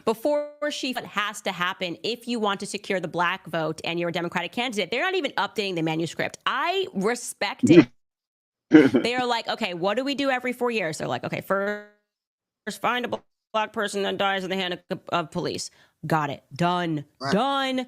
Before she has to happen if you want to secure the black vote and you're a Democratic candidate. They're not even updating the manuscript. I respect it. They are like, okay, what do we do every 4 years? They're like, okay, first find a black person that dies in the hand of police. Got it. Done. Right. Done.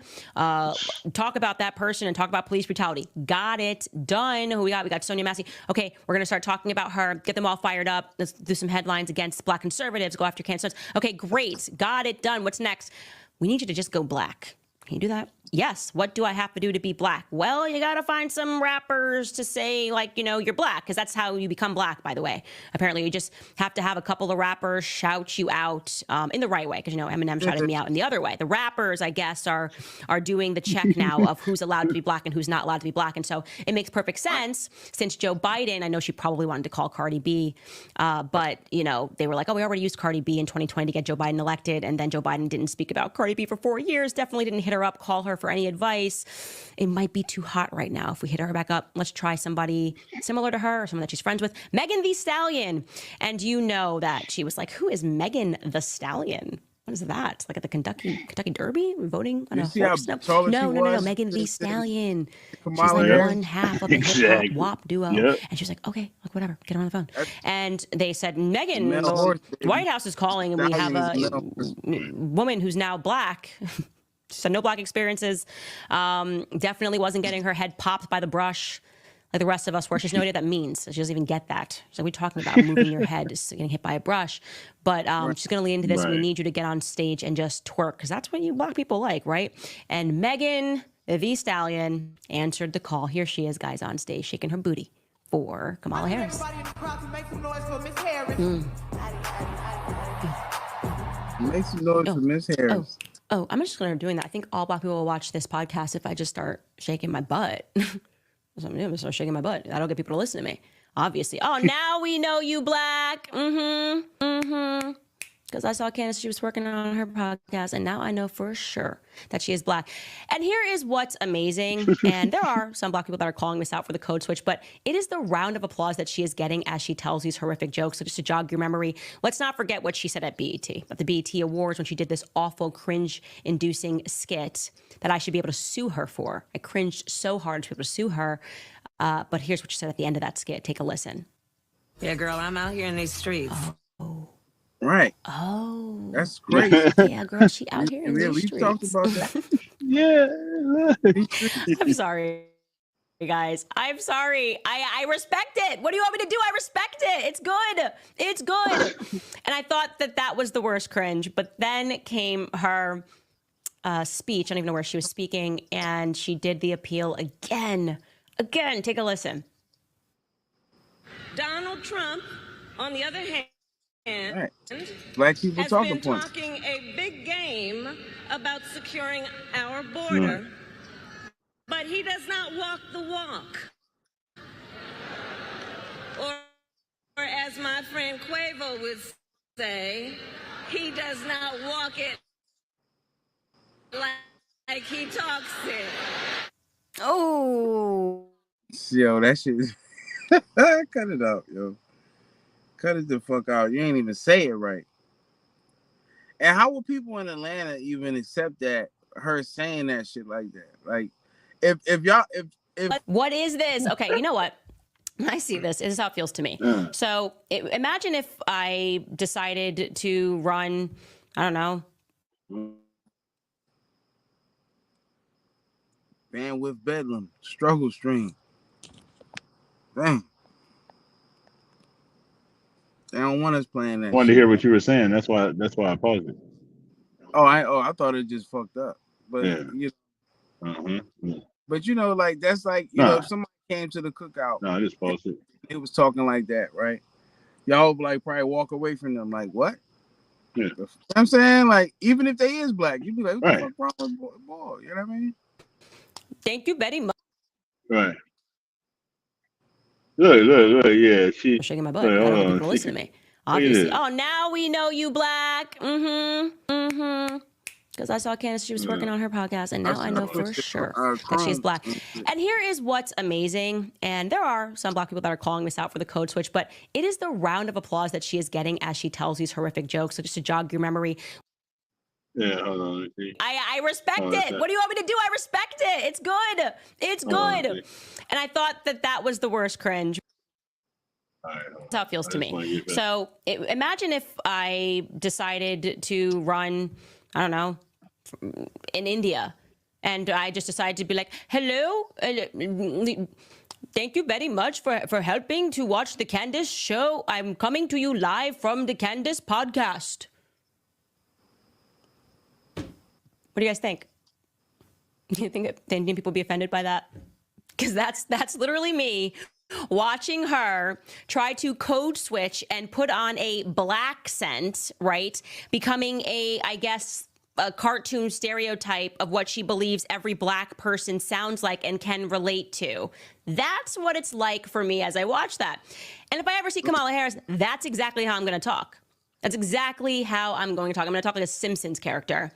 Talk about that person and talk about police brutality. Got it. Done. Who we got? We got Sonia Massey. Okay, we're going to start talking about her. Get them all fired up. Let's do some headlines against black conservatives. Go after cancer. Okay, great. Got it. Done. What's next? We need you to just go black. Can you do that? Yes. What do I have to do to be black? Well, you got to find some rappers to say, like, you know, you're black, because that's how you become black, by the way. Apparently, you just have to have a couple of rappers shout you out in the right way, because, you know, Eminem shouted me out in the other way. The rappers, I guess, are doing the check now of who's allowed to be black and who's not allowed to be black. And so it makes perfect sense since Joe Biden, I know she probably wanted to call Cardi B, but, you know, they were like, oh, we already used Cardi B in 2020 to get Joe Biden elected. And then Joe Biden didn't speak about Cardi B for 4 years, definitely didn't hit her up, call her for any advice. It might be too hot right now. If we hit her back up, let's try somebody similar to her or someone that she's friends with. Megan Thee Stallion. And you know that she was like, who is Megan Thee Stallion? What is that? Like at the Kentucky Derby? Voting on a horse? No. Megan Thee Stallion. She's like one half of the hip hop WAP duo. Yep. And she was like, okay, look, whatever, get her on the phone. And they said, Megan, the White House is calling, and we have a woman who's now black. She had no black experiences. Definitely wasn't getting her head popped by the brush. like the rest of us where she has no idea what that means. She doesn't even get that. So we're talking about moving your head, just getting hit by a brush. But she's going to lean into this. Right. We need you to get on stage and just twerk because that's what you Black people like, right? And Megan Thee Stallion answered the call. Here she is, guys, on stage shaking her booty for Kamala Harris. Make some noise for Miss Harris. Oh, I'm just going to doing that. I think all Black people will watch this podcast if I just start shaking my butt. I'm going to start shaking my butt. That'll get people to listen to me, obviously. Oh, now we know you Black. Because I saw Candace, she was working on her podcast, and now I know for sure that she is Black. And here is what's amazing, and there are some Black people that are calling this out for the code switch, but it is the round of applause that she is getting as she tells these horrific jokes. So just to jog your memory, let's not forget what she said at BET, at the BET Awards when she did this awful cringe-inducing skit that I should be able to sue her for. I cringed so hard to be able to sue her, but here's what she said at the end of that skit. Take a listen. Yeah, girl, I'm out here in these streets. Right. Oh. That's crazy. Yeah, girl, she out here in Yeah, these we streets. talked about that. Yeah. I'm sorry, guys. I'm sorry. I respect it. What do you want me to do? I respect it. It's good. It's good. And I thought that that was the worst cringe. But then came her speech. I don't even know where she was speaking. And she did the appeal again. Again, take a listen. Donald Trump, on the other hand, Right. Black people has talking been points. talking a big game about securing our border, but he does not walk the walk. Or as my friend Quavo would say, he does not walk it like he talks it. Oh. Yo, that shit is... Cut it out, yo. Cut it the fuck out. You ain't even say it right. And how will people in Atlanta even accept that, her saying that shit like that? Like, if y'all... What is this? Okay, you know what? I see this. This is how it feels to me. So imagine if I decided to run, I don't know. Bandwidth Bedlam, Struggle Stream. Dang. They don't want us playing that. I wanted to hear what you were saying. That's why I paused it. Oh, I thought it just fucked up. But you but you know, like that's like you know, if somebody came to the cookout. No, I just paused it. It was talking like that, right? Y'all would like probably walk away from them like, what? Yeah. You know what I'm saying? Like, even if they is Black, you'd be like, what Right. the fuck wrong with boy? You know what I mean? Thank you very much. Right. Look, yeah. She Shaking my butt. Look, I don't hold want on. people to listen to me. Look at Obviously. this. Oh, now we know you Black. Because I saw Candace, she was working on her podcast, and now I know for sure that she's Black. And here is what's amazing, and there are some Black people that are calling this out for the code switch, but it is the round of applause that she is getting as she tells these horrific jokes. So just to jog your memory, Yeah, hold on. Let me see. I respect Oh, it. okay. What do you want me to do? I respect it. It's good. It's Hold on, good. okay. And I thought that that was the worst cringe. All right, That's how it feels to I just wanna me. get that. So imagine if I decided to run, I don't know, in India, and I just decided to be like, hello, thank you very much for helping to watch the Candace show. I'm coming to you live from the Candace podcast. What do you guys think? You think people would be offended by that? Because that's literally me watching her try to code switch and put on a Black scent, right? Becoming I guess, a cartoon stereotype of what she believes every Black person sounds like and can relate to. That's what it's like for me as I watch that. And if I ever see Kamala Harris, that's exactly how I'm going to talk. That's exactly how I'm going to talk. I'm going to talk like a Simpsons character.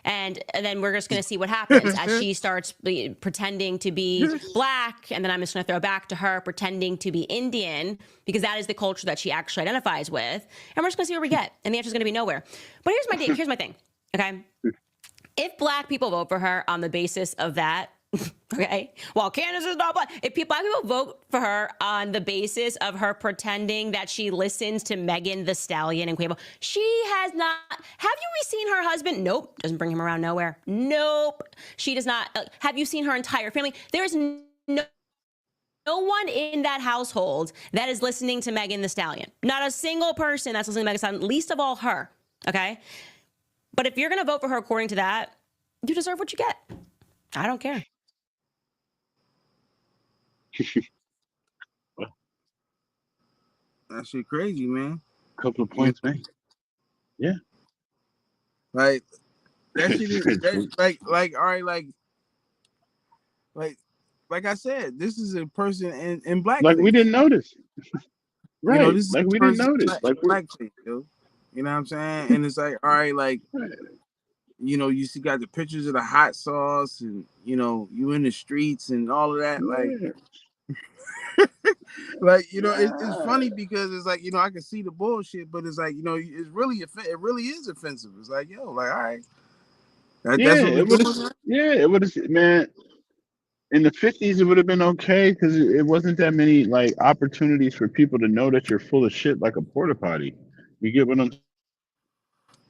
And then we're just going to see what happens as she starts pretending to be Black. And then I'm just going to throw back to her pretending to be Indian, because that is the culture that she actually identifies with. And we're just going to see where we get. And the answer is going to be nowhere. But here's my thing. Okay. If Black people vote for her on the basis of that, okay, well, Candace is not Black. If Black people vote for her on the basis of her pretending that she listens to Megan Thee Stallion and Quavo, she has not. Have you seen her husband? Nope. Doesn't bring him around nowhere. Nope. She does not. Have you seen her entire family? There is no No one in that household that is listening to Megan Thee Stallion. Not a single person that's listening to Megan Thee Stallion, least of all her. Okay? But if you're going to vote for her according to that, you deserve what you get. I don't care. That shit crazy, man. Couple of points, man. Yeah. Like that shit is like all right, like I said, this is a person in blackface. Like we didn't notice. Right. You know, this is like we didn't notice. Like blackface, yo. You know what I'm saying? And it's like, all right, like, you know, you see got the pictures of the hot sauce and, you know, you in the streets and all of that. Like, like, you know, it's funny because it's like, you know, I can see the bullshit, but it's like, you know, it really is offensive. It's like, yo, like, all right. That's what it would have, man. In the 50s, it would have been okay because it wasn't that many like opportunities for people to know that you're full of shit like a porta potty. You get what I'm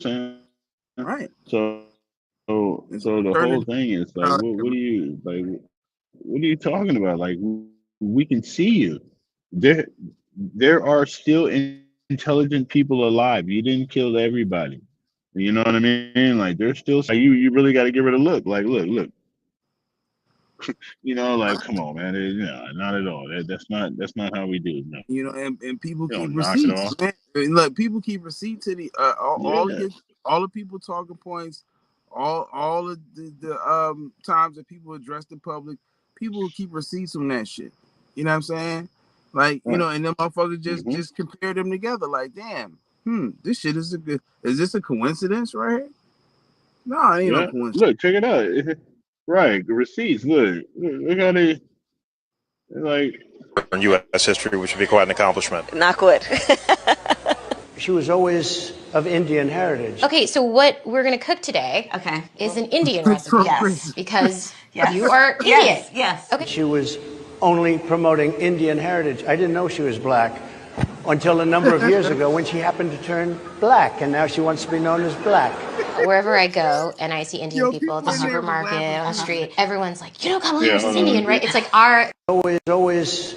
saying? Right. So the whole thing is like, what are you talking about? Like, we can see you. There are still intelligent people alive. You didn't kill everybody. You know what I mean? Like, there's still you really got to give it a look. Like, look. You know, like, come on, man. Not at all. That's not how we do. No. You know, and people keep receipts. Man. Look, people keep receipts to the all the people talking points, all of the times that people address the public. People keep receipts on that shit. You know what I'm saying? Like, you know, and them motherfuckers just compare them together. Like, damn, this shit is this a coincidence right here? No, it ain't no coincidence. Look, check it out. Right, the receipts. Look how they like in U.S. history, which would be quite an accomplishment. Not good. She was always of Indian heritage. Okay, so what we're going to cook today is an Indian recipe. Yes, because you are Indian. Yes. Okay. She was only promoting Indian heritage. I didn't know she was black until a number of years ago when she happened to turn black, and now she wants to be known as black. Wherever I go and I see Indian people at the supermarket, on the street, everyone's like, you know, Kamala Harris is Indian, right? It's like our... Always.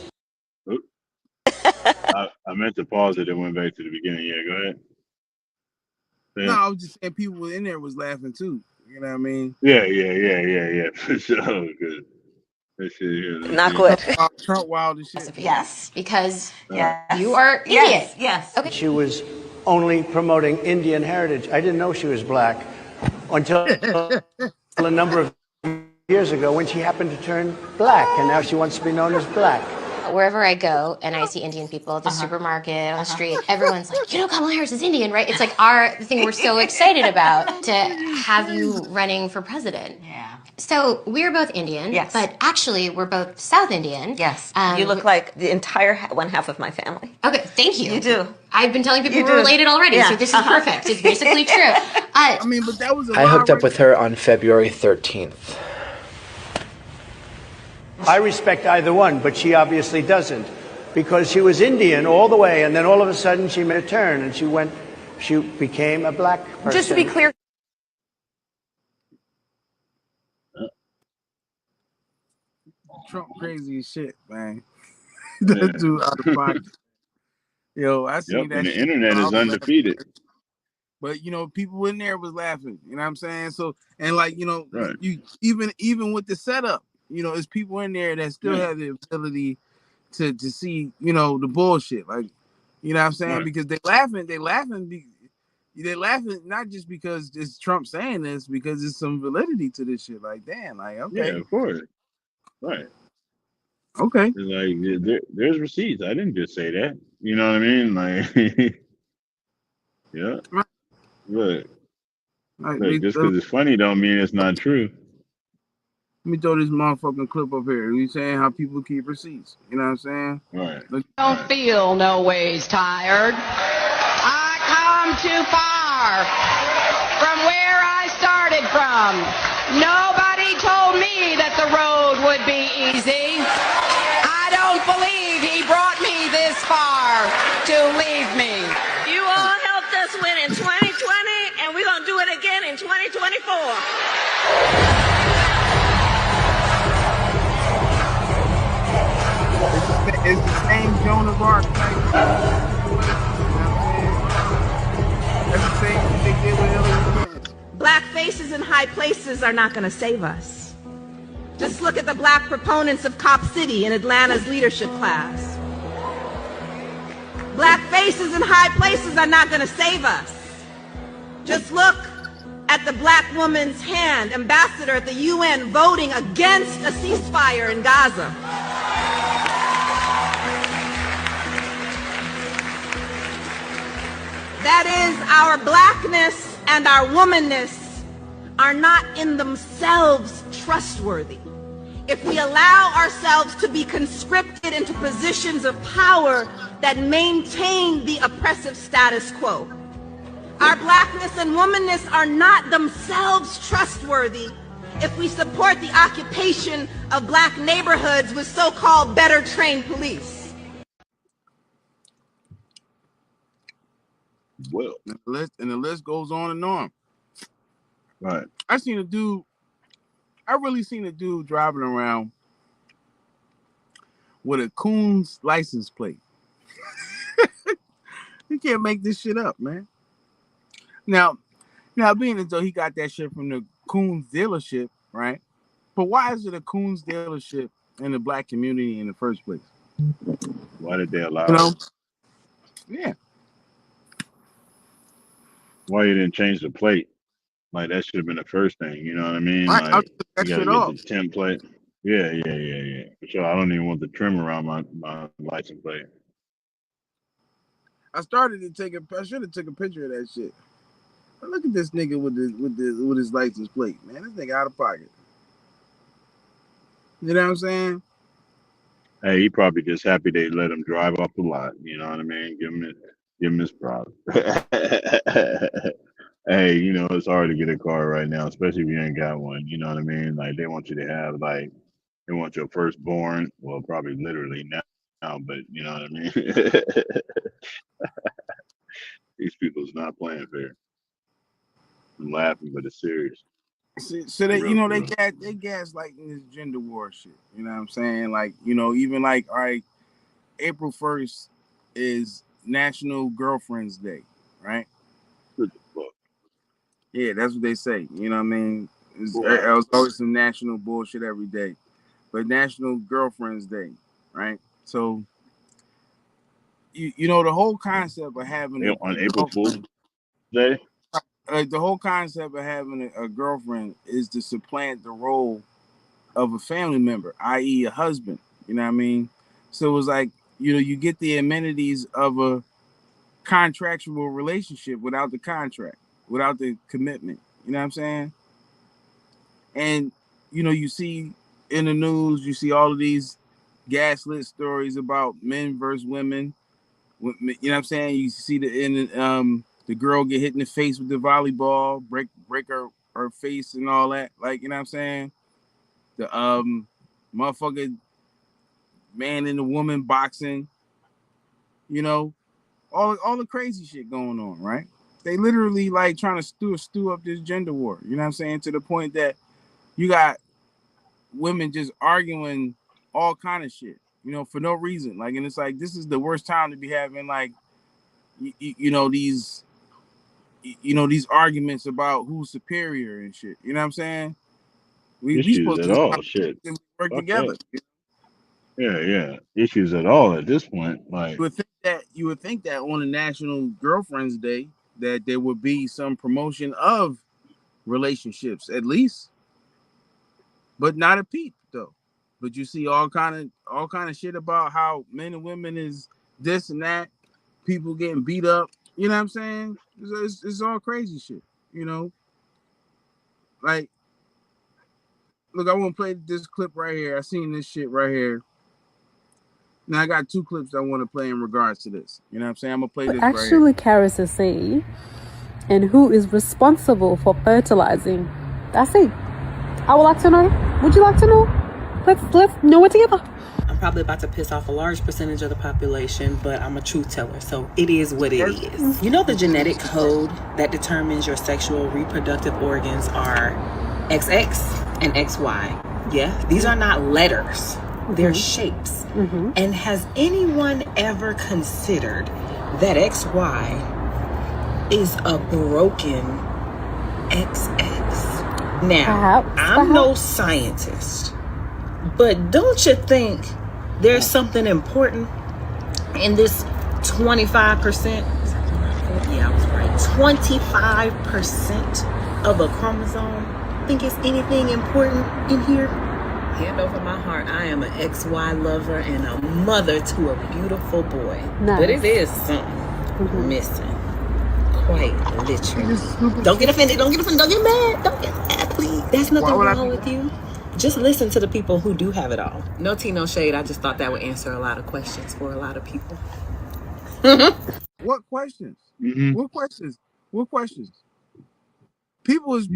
I meant to pause it and went back to the beginning. Yeah, go ahead. Yeah. No, I was just saying people in there was laughing too. You know what I mean? Yeah. For sure. Good. Not good. Trump wild as shit. Yes, because you are Indian. Yes. Okay. She was only promoting Indian heritage. I didn't know she was black until a number of years ago when she happened to turn black, and now she wants to be known as black. Wherever I go and I see Indian people at the supermarket, on the street, everyone's like, you know, Kamala Harris is Indian, right? It's like the thing we're so excited about to have you running for president. Yeah. So we're both Indian, but actually we're both South Indian. Yes. You look like the entire one half of my family. Okay, thank you. You do. I've been telling people we're related already, so this is perfect. It's basically true. I mean, but that was I hooked up with her on February 13th. I respect either one, but she obviously doesn't, because she was Indian all the way, and then all of a sudden she made a turn and she became a black person. Just to be clear. Trump crazy as shit, man. That dude out of pocket. Yo, I see that. And the shit. internet is undefeated. But you know, people in there was laughing. You know what I'm saying? So, and like, you know, you even with the setup, you know, there's people in there that still have the ability to see, you know, the bullshit. Like, you know what I'm saying? Because they laughing not just because it's Trump saying this, because there's some validity to this shit. Like, damn, like, okay. Yeah, of course. Right. Okay. Like, there's receipts. I didn't just say that. You know what I mean? Like, yeah. Look, just because it's funny don't mean it's not true. Let me throw this motherfucking clip up here. You saying how people keep receipts. You know what I'm saying? Right. Don't feel no ways tired. I come too far from where I started from. Nobody told me that the road would be easy. I don't believe he brought me this far to leave me. You all helped us win in 2020, and we're going to do it again in 2024. It's the same Joan of Arc type. That's the same thing they did with Hillary Clinton. Black faces in high places are not going to save us. Just look at the black proponents of Cop City in Atlanta's leadership class. Black faces in high places are not going to save us. Just look at the black woman's hand, ambassador at the UN, voting against a ceasefire in Gaza. That is, our blackness and our womanness are not in themselves trustworthy. If we allow ourselves to be conscripted into positions of power that maintain the oppressive status quo, our blackness and womanness are not themselves trustworthy if we support the occupation of black neighborhoods with so-called better trained police. Well, and the list goes on and on. Right. I really seen a dude driving around with a Coons license plate. You can't make this shit up, man. Now, being as though he got that shit from the Coons dealership, right? But why is it a Coons dealership in the black community in the first place? Why did they allow it? Yeah. Why you didn't change the plate? Like, that should have been the first thing, you know what I mean? I Like, took that you gotta shit get off. the template. Yeah. For sure. I don't even want the trim around my license plate. I should have took a picture of that shit. But look at this nigga with his license plate, man. This nigga out of pocket. You know what I'm saying? Hey, he probably just happy they let him drive off the lot. You know what I mean? Give him his props. Hey, it's hard to get a car right now, especially if you ain't got one. You know what I mean? Like, they want you to have, like, they want your firstborn. Well, probably literally now, but you know what I mean? These people's not playing fair. I'm laughing, but it's serious. So they, they gaslighting this gender war shit. You know what I'm saying? Like, even like, all right, April 1st is National Girlfriend's Day, right? Yeah, that's what they say. You know what I mean? It was always some national bullshit every day. But National Girlfriend's Day, right? So, the whole concept of having on April Fool's Day? The whole concept of having a girlfriend is to supplant the role of a family member, i.e. a husband. You know what I mean? So it was like, you get the amenities of a contractual relationship without the contract, without the commitment. You know what I'm saying? And, you see in the news, you see all of these gaslit stories about men versus women. You know what I'm saying? You see the girl get hit in the face with the volleyball, break her face and all that. Like, you know what I'm saying? The motherfucker man and the woman boxing, all the crazy shit going on, right? They literally like trying to stew up this gender war. You know what I'm saying? To the point that you got women just arguing all kind of shit, for no reason. Like, and it's like, this is the worst time to be having like, these arguments about who's superior and shit. You know what I'm saying? We supposed to work together. Yeah. Issues at all at this point. Like, you would think that on the National Girlfriend's Day that there would be some promotion of relationships at least, but not a peep though. But you see all kind of shit about how men and women is this and that, people getting beat up. You know what I'm saying? It's all crazy shit. Like, look, I want to play this clip right here. I seen this shit right here. Now I got two clips I want to play in regards to this. You know what I'm saying? I'm gonna play this right here. Actually carries a seed, and who is responsible for fertilizing that seed? I would like to know. Would you like to know? Let's know it together. I'm probably about to piss off a large percentage of the population, but I'm a truth teller, so it is what it is. You know, the genetic code that determines your sexual reproductive organs are XX and XY. Yeah, these are not letters. their shapes. And has anyone ever considered that XY is a broken XX? Now, I'm no scientist, but don't you think there's something important in this 25%? Yeah, I was right. 25% of a chromosome. Think it's anything important in here? Hand over my heart, I am an XY lover and a mother to a beautiful boy. Nice. But it is something missing. Quite literally. Don't get offended, don't get mad, don't get mad, please. There's nothing wrong with you. Just listen to the people who do have it all. No tea, no shade. I just thought that would answer a lot of questions for a lot of people. What questions? What questions? What questions? People is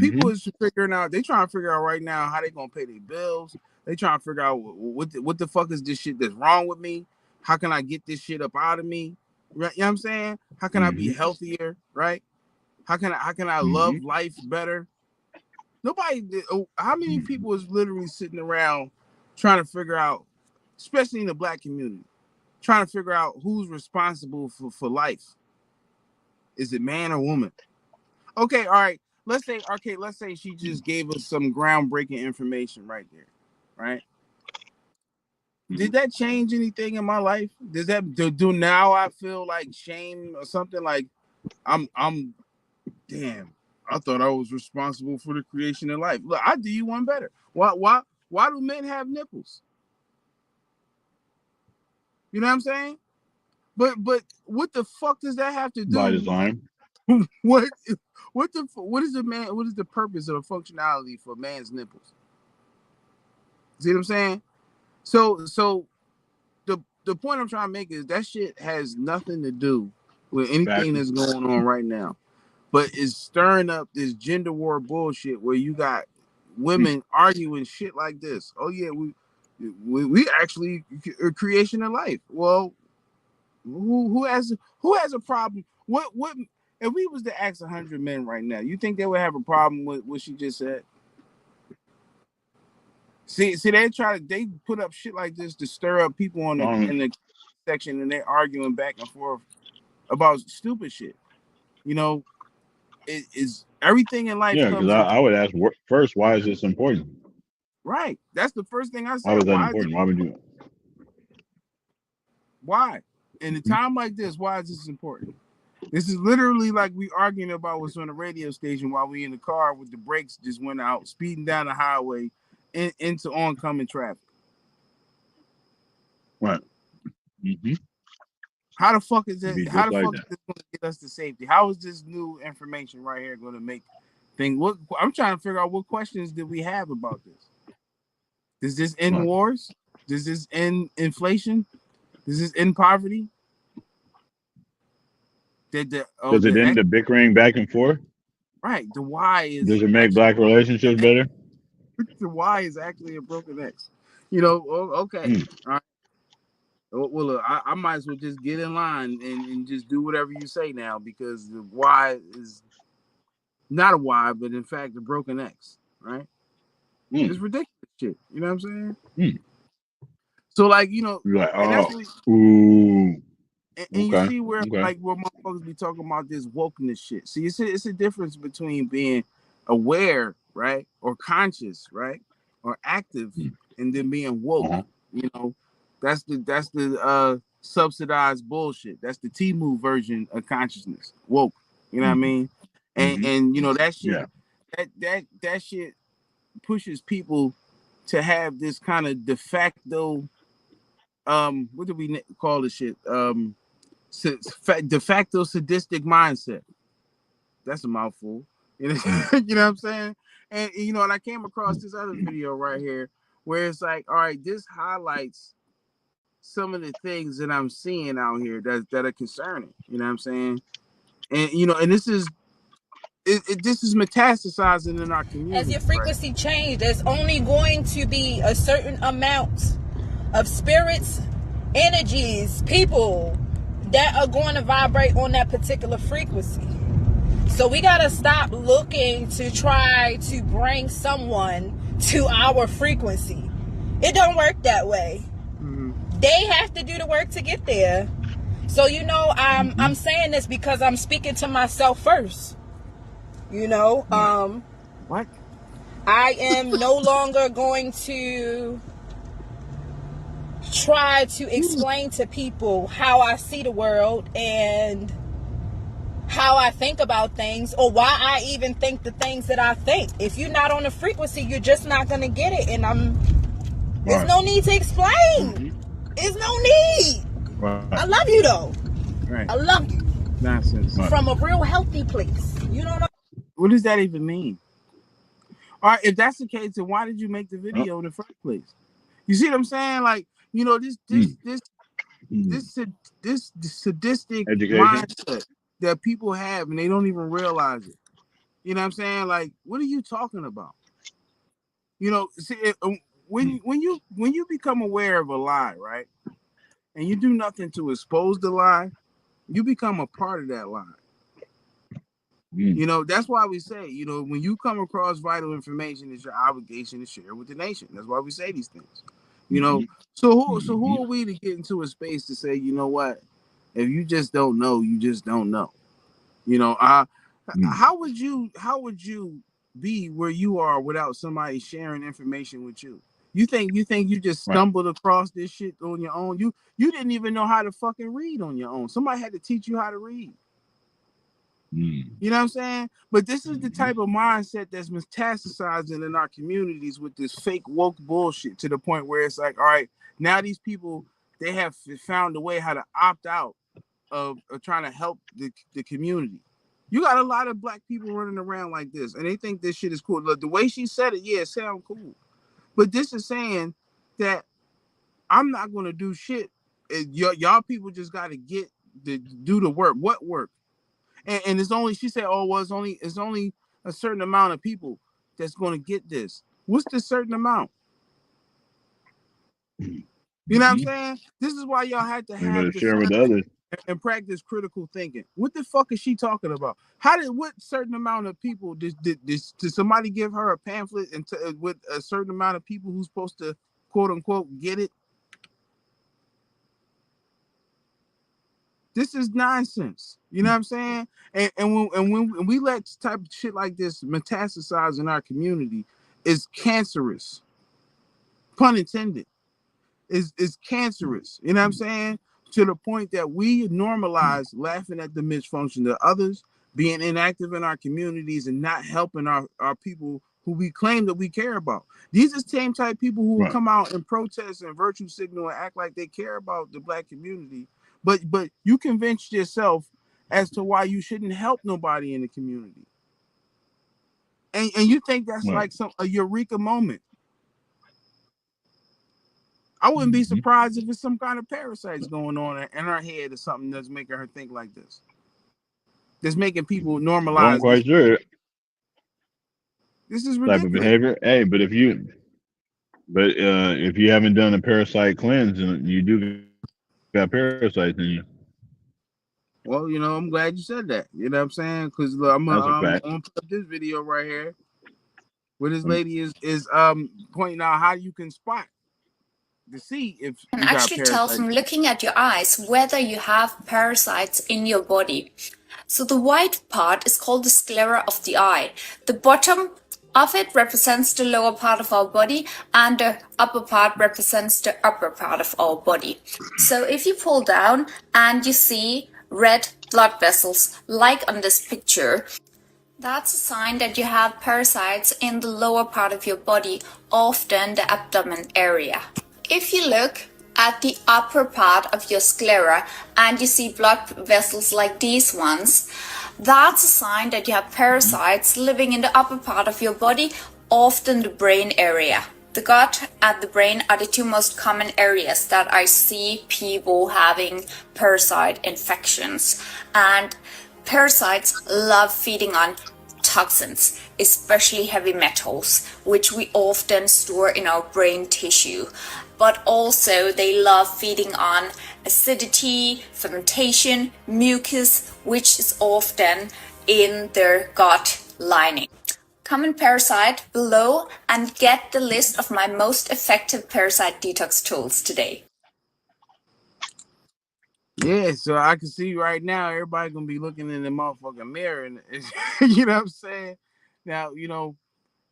figuring out. They trying to figure out right now how they gonna pay their bills. They trying to figure out what the fuck is this shit that's wrong with me? How can I get this shit up out of me? Right? You know what I'm saying? How can I be healthier? Right? How can I love life better? Nobody. How many people is literally sitting around trying to figure out, especially in the black community, trying to figure out who's responsible for life? Is it man or woman? Okay, all right. Let's say she just gave us some groundbreaking information right there, right? Did that change anything in my life? Does that do now I feel like shame or something like I'm damn, I thought I was responsible for the creation of life. Look, I do you one better. Why do men have nipples? You know what I'm saying? But what the fuck does that have to do? By design. What is the purpose of the functionality for a man's nipples? See what I'm saying? So the point I'm trying to make is that shit has nothing to do with anything that's going on right now, but it's stirring up this gender war bullshit where you got women arguing shit like this. Oh yeah, we actually a creation of life. Well, who has a problem? What if we was to ask 100 men right now, you think they would have a problem with what she just said? See, they put up shit like this to stir up people in the section, and they're arguing back and forth about stupid shit. You know, it is everything in life. Yeah, because I would ask first, why is this important? Right, that's the first thing I said. Why was that important? Why would you? Why? In a time like this, why is this important? This is literally like we arguing about what's on the radio station while we in the car with the brakes just went out, speeding down the highway into oncoming traffic. Right. How the fuck is that? How the fuck is this going to get us to safety? How is this new information right here going to make things? What I'm trying to figure out, what questions did we have about this? Does this end wars? Does this end inflation? Does this end poverty? Does it end the bickering back and forth? Right. The why is. Does it make black relationships better? The why is actually a broken X. You know. Okay. All right. Well, look, I might as well just get in line and just do whatever you say now, because the why is not a why, but in fact a broken X. Right. It's ridiculous shit. You know what I'm saying? So like, you know, like, and you see where like where motherfuckers be talking about this wokeness shit. See, it's a difference between being aware, right, or conscious, right, or active, and then being woke. You know, that's the subsidized bullshit. That's the T-move version of consciousness, woke. You know what I mean? And you know that shit. That shit pushes people to have this kind of de facto. What do we call this shit? De facto sadistic mindset. That's a mouthful. You know what I'm saying? And you know, and I came across this other video right here where it's like, all right, this highlights some of the things that I'm seeing out here that are concerning. You know what I'm saying? And you know, and this is metastasizing in our community. As your frequency change, there's only going to be a certain amount of spirits, energies, people that are going to vibrate on that particular frequency. So we got to stop looking to try to bring someone to our frequency. It don't work that way. They have to do the work to get there. So, you know, I'm saying this because I'm speaking to myself first. You know, what? I am no longer going to try to explain to people how I see the world and how I think about things, or why I even think the things that I think. If you're not on the frequency, you're just not going to get it. And there's no need to explain. There's no need. I love you though. Right. I love you. Nonsense. From a real healthy place. You don't know. What does that even mean? All right, if that's the case, then why did you make the video in the first place? You see what I'm saying? Like, you know, this sadistic mindset that people have, and they don't even realize it. You know what I'm saying? Like, what are you talking about? You know, see, when you become aware of a lie, right, and you do nothing to expose the lie, you become a part of that lie. You know, that's why we say, you know, when you come across vital information, it's your obligation to share with the nation. That's why we say these things. You know, so who are we to get into a space to say, you know what, if you just don't know, you just don't know. You know, how would you be where you are without somebody sharing information with you? You think you just stumbled across this shit on your own? You didn't even know how to fucking read on your own. Somebody had to teach you how to read. You know what I'm saying? But this is the type of mindset that's metastasizing in our communities with this fake woke bullshit, to the point where it's like, all right, now these people, they have found a way how to opt out of trying to help the community. You got a lot of black people running around like this, and they think this shit is cool. Look, the way she said it, yeah, it sounds cool. But this is saying that I'm not going to do shit. Y'all people just got to do the work. What work? And it's only, she said, oh, well, it's only a certain amount of people that's going to get this. What's the certain amount? You know what I'm saying? This is why y'all had to have share with others and practice critical thinking. What the fuck is she talking about? What certain amount of people did somebody give her a pamphlet and with a certain amount of people who's supposed to quote unquote get it? This is nonsense. You know what I'm saying? And when we let type of shit like this metastasize in our community, it's cancerous. Pun intended. Is cancerous. You know what I'm saying? To the point that we normalize laughing at the misfunction of others, being inactive in our communities, and not helping our people who we claim that we care about. These are the same type of people who will come out and protest and virtue signal and act like they care about the black community. But you convinced yourself as to why you shouldn't help nobody in the community. And you think that's like a eureka moment. I wouldn't be surprised if it's some kind of parasites going on in her head or something that's making her think like this. That's making people normalize. I'm quite sure. This is ridiculous. Type of behavior. Hey, but if you haven't done a parasite cleanse and you do got parasites in you. Well, you know, I'm glad you said that. You know what I'm saying? Because I'm gonna put up this video right here where this lady is pointing out how you can spot to see if you can actually tell from looking at your eyes whether you have parasites in your body. So the white part is called the sclera of the eye. The bottom of it represents the lower part of our body, and the upper part represents the upper part of our body. So if you pull down and you see red blood vessels like on this picture, that's a sign that you have parasites in the lower part of your body, often the abdomen area. If you look at the upper part of your sclera and you see blood vessels like these ones, that's a sign that you have parasites living in the upper part of your body, often the brain area. The gut and the brain are the two most common areas that I see people having parasite infections. And parasites love feeding on toxins, especially heavy metals, which we often store in our brain tissue. But also they love feeding on acidity, fermentation, mucus, which is often in their gut lining. Comment parasite below and get the list of my most effective parasite detox tools today. Yeah, so I can see right now everybody gonna be looking in the motherfucking mirror, and you know what I'm saying. Now, you know,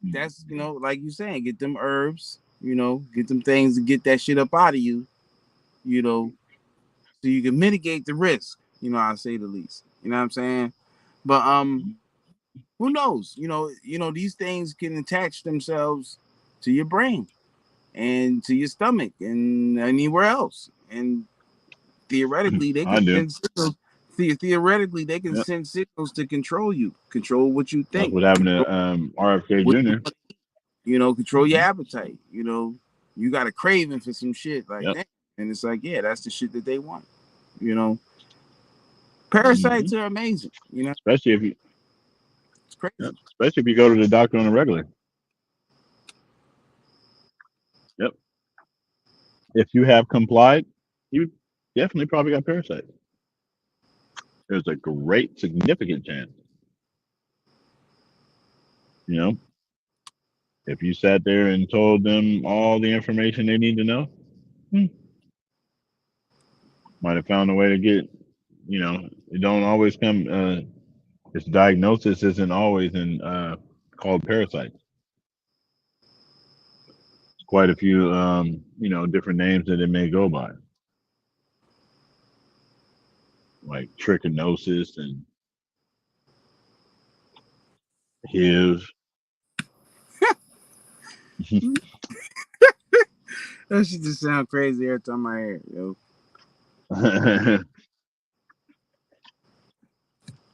that's, you know, like you saying, get them herbs, you know, get them things to get that shit up out of you, you know, so you can mitigate the risk. You know, I say the least. You know what I'm saying? But who knows? You know, these things can attach themselves to your brain and to your stomach and anywhere else, and theoretically they can send signals. Theoretically they can send signals to control you, control what you think. That's what happened to RFK Jr. You know, control your appetite. You know, you got a craving for some shit like that, and it's like, yeah, that's the shit that they want. You know, parasites are amazing. You know, especially if you, it's crazy. Especially if you go to the doctor on a regular. Yep. If you have complied, you definitely probably got parasites. There's a great, significant chance. You know, if you sat there and told them all the information they need to know, might have found a way to get, you know, it don't always come, its diagnosis isn't always in called parasites. It's quite a few, you know, different names that it may go by. Like trichinosis and HIV. That shit just sound crazy every time I hear it, yo.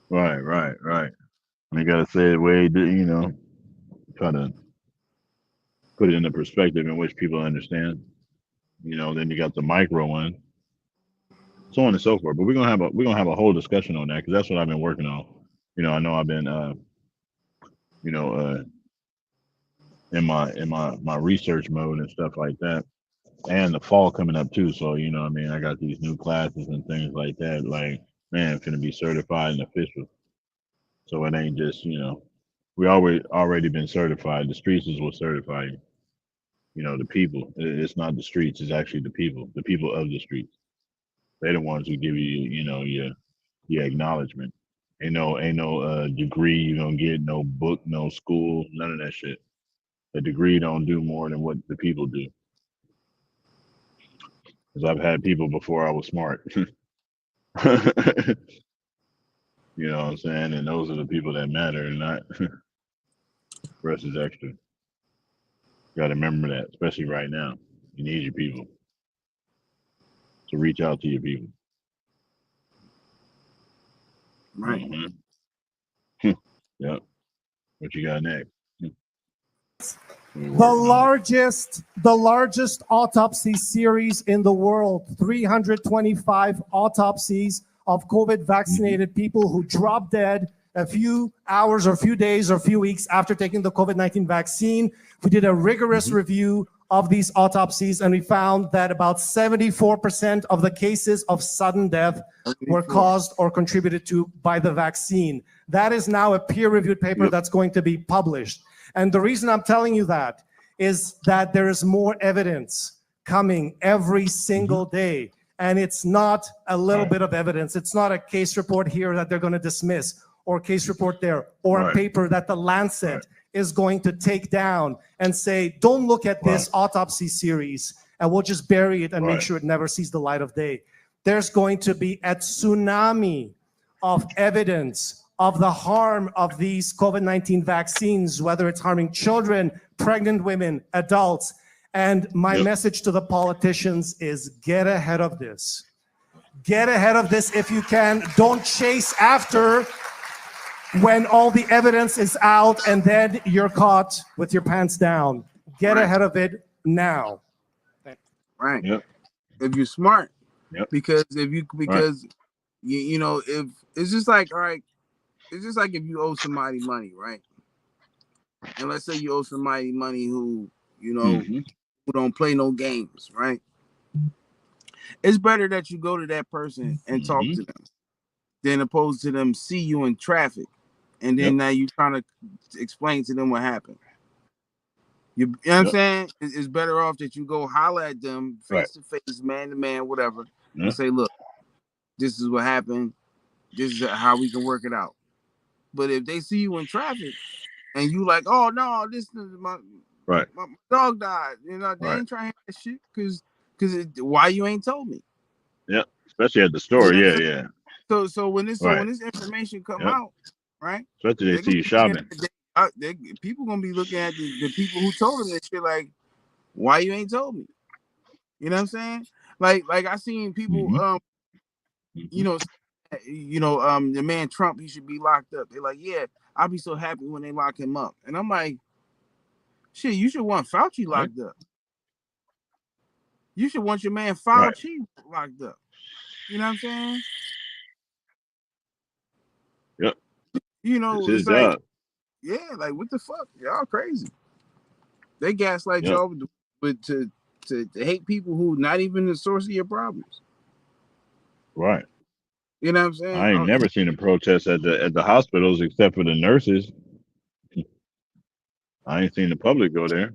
Right. You gotta say it way, you know, try to put it in the perspective in which people understand. You know, then you got the micro one, so on and so forth. But we're gonna have a whole discussion on that, because that's what I've been working on. You know, I know I've been, you know, in my research mode and stuff like that, and the fall coming up too. So, you know, I mean, I got these new classes and things like that. Like, man, finna be certified and official. So it ain't just, you know, we already been certified. The streets is what certify you. You know, the people. It's not the streets. It's actually the people of the streets. They're the ones who give you, you know, your acknowledgement. Ain't no degree you don't get, no book, no school, none of that shit. A degree don't do more than what the people do. Because I've had people before I was smart. You know what I'm saying? And those are the people that matter, and not the rest is extra. You got to remember that, especially right now. You need your people. So reach out to your people. Right. Yep. What you got next? The largest autopsy series in the world, 325 autopsies of COVID vaccinated people who dropped dead a few hours or a few days or a few weeks after taking the COVID-19 vaccine. We did a rigorous review of these autopsies, and we found that about 74% of the cases of sudden death were caused or contributed to by the vaccine. That is now a peer-reviewed paper that's going to be published. And the reason I'm telling you that is that there is more evidence coming every single day. And it's not a little bit of evidence. It's not a case report here that they're going to dismiss, or a case report there, or a paper that the Lancet is going to take down and say, don't look at this autopsy series, and we'll just bury it and make sure it never sees the light of day. There's going to be a tsunami of evidence of the harm of these COVID-19 vaccines, whether it's harming children, pregnant women, adults. And my message to the politicians is get ahead of this. Get ahead of this if you can. Don't chase after when all the evidence is out and then you're caught with your pants down. Get ahead of it now. Right. If you're smart. Because you know, if it's just like, all right, it's just like if you owe somebody money, right? And let's say you owe somebody money who, you know, who don't play no games, right? It's better that you go to that person and talk to them than opposed to them see you in traffic and then now you trying to explain to them what happened. You know what I'm saying? It's better off that you go holler at them face to face, man to man, whatever, and say, look, this is what happened. This is how we can work it out. But if they see you in traffic and you like, oh no, this is my dog died, you know, they ain't trying to hear that shit because why you ain't told me? Yeah, especially at the store. You know Yeah. So when this information come out, right? Especially they see you shopping. People gonna be looking at the people who told them this shit like, why you ain't told me? You know what I'm saying? Like I seen people, you know, the man Trump, he should be locked up. They're like, yeah, I'll be so happy when they lock him up. And I'm like, shit, you should want Fauci locked up. You should want your man Fauci locked up. You know what I'm saying? Yep. You know, it's like, like what the fuck? Y'all crazy. They gaslight y'all with to hate people who not even the source of your problems. Right. You know what I'm saying? I ain't never seen a protest at the hospitals except for the nurses. I ain't seen the public go there.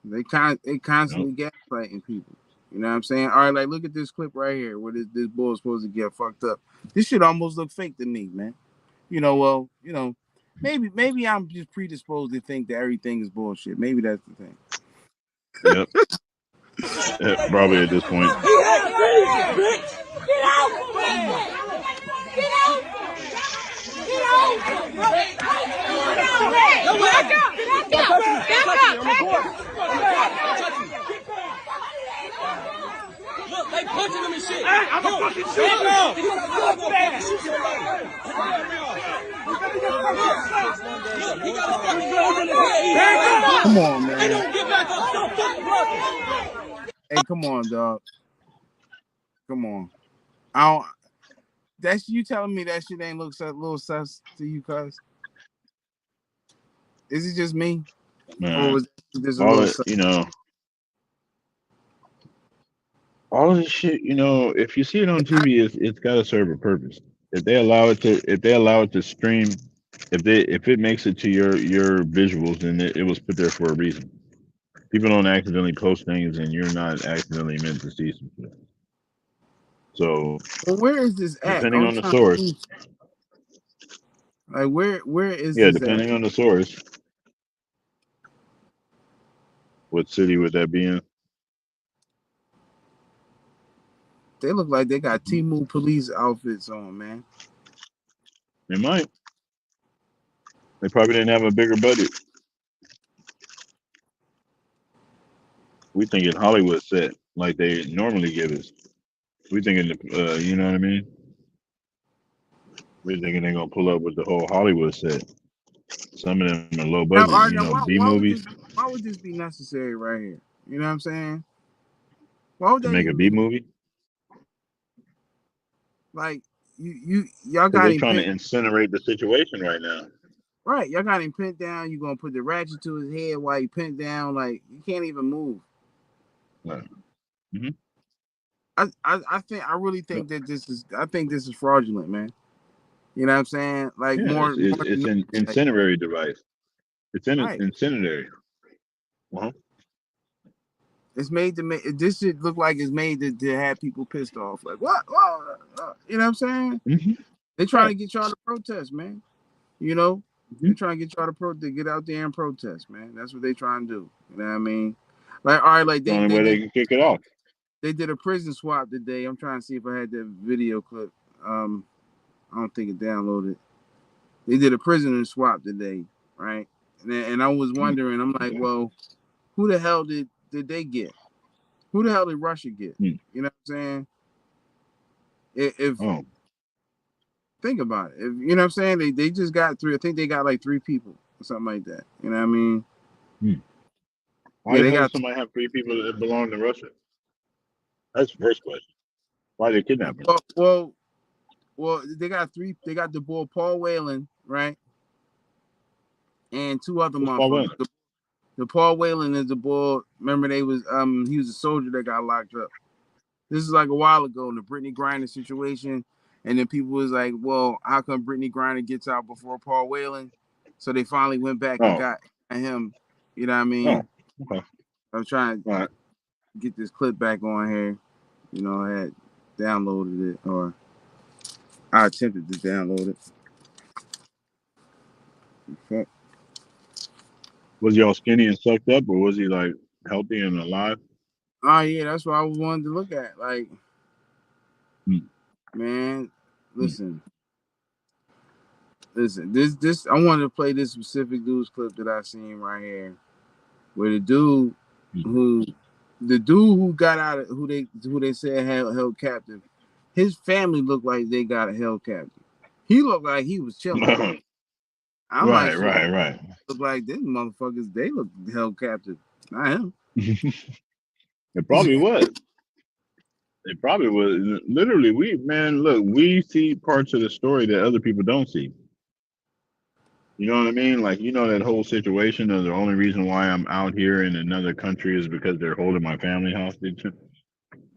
They constantly gaslighting people. You know what I'm saying? All right, like look at this clip right here where this bull is supposed to get fucked up. This shit almost look fake to me, man. You know, well, you know, maybe I'm just predisposed to think that everything is bullshit. Maybe that's the thing. Yep. Probably at this point. Look, they punching him and shit. I'm a fucking shooter. Come on, man. Hey, come on, dog. Come on. That's you telling me that shit ain't look a little sus to you, cuz? Is it just me? Man, or was this a all little it, sus? you know, all of this shit, you know, if you see it on TV, it's got to serve a purpose. If they allow it to stream, if it makes it to your visuals, then it was put there for a reason. People don't accidentally post things, and you're not accidentally meant to see some shit. So, well, where is this at? Depending on the source. Like where is Yeah, this depending at? on the source. What city would that be in? They look like they got Temu police outfits on, man. They might. They probably didn't have a bigger budget. We thinking Hollywood set like they normally give us. We thinking, you know what I mean? We thinking they're gonna pull up with the whole Hollywood set. Some of them are low budget, B movies. Why would this be necessary right here? You know what I'm saying? Why would To that make a B movie? Like y'all got They're him trying to pinned, incinerate the situation right now. right? Y'all got him pinned down. You gonna put the ratchet to his head while he pinned down, like you can't even move. Right. I really think that this is fraudulent, man. You know what I'm saying? Like Yeah, it's an incendiary device. It's incendiary. It's made to make this shit look like it's made to have people pissed off. Like what? You know what I'm saying? They trying to get y'all to protest, man. You know, they trying to get y'all to get out there and protest, man. That's what they trying to do. You know what I mean? Like all right, like the only way they can kick it off. They did a prison swap today. I'm trying to see if I had that video clip. I don't think it downloaded. They did a prisoner swap today, right? And I was wondering, I'm like, well, who the hell did they get? Who the hell did Russia get? You know what I'm saying? If think about it. If you know what I'm saying, they just got three. I think they got like 3 people or something like that. You know what I mean? Why the hell does somebody have 3 people that belong to Russia? That's the first question. Why they kidnapping? Well, they got 3. They got the boy Paul Whelan, right? And 2 other motherfuckers. The Paul Whelan is the boy. Remember, he was a soldier that got locked up. This is like a while ago in the Brittany Griner situation, and then people was like, "Well, how come Brittany Griner gets out before Paul Whelan?" So they finally went back and got him. You know what I mean? Okay. I'm trying to get this clip back on here. You know, I had downloaded it, or I attempted to download it. Okay. Was he all skinny and sucked up, or was he like healthy and alive? Oh yeah, that's what I wanted to look at. Like, man, listen. This I wanted to play this specific dude's clip that I seen right here, where the dude who got out of who they said held captive, his family looked like they got held captive. He looked like he was chilling. I'm right. Look like these motherfuckers, they look held captive. Not him. It probably was. It probably was. Literally, we see parts of the story that other people don't see. You know what I mean? Like, you know, that whole situation of the only reason why I'm out here in another country is because they're holding my family hostage.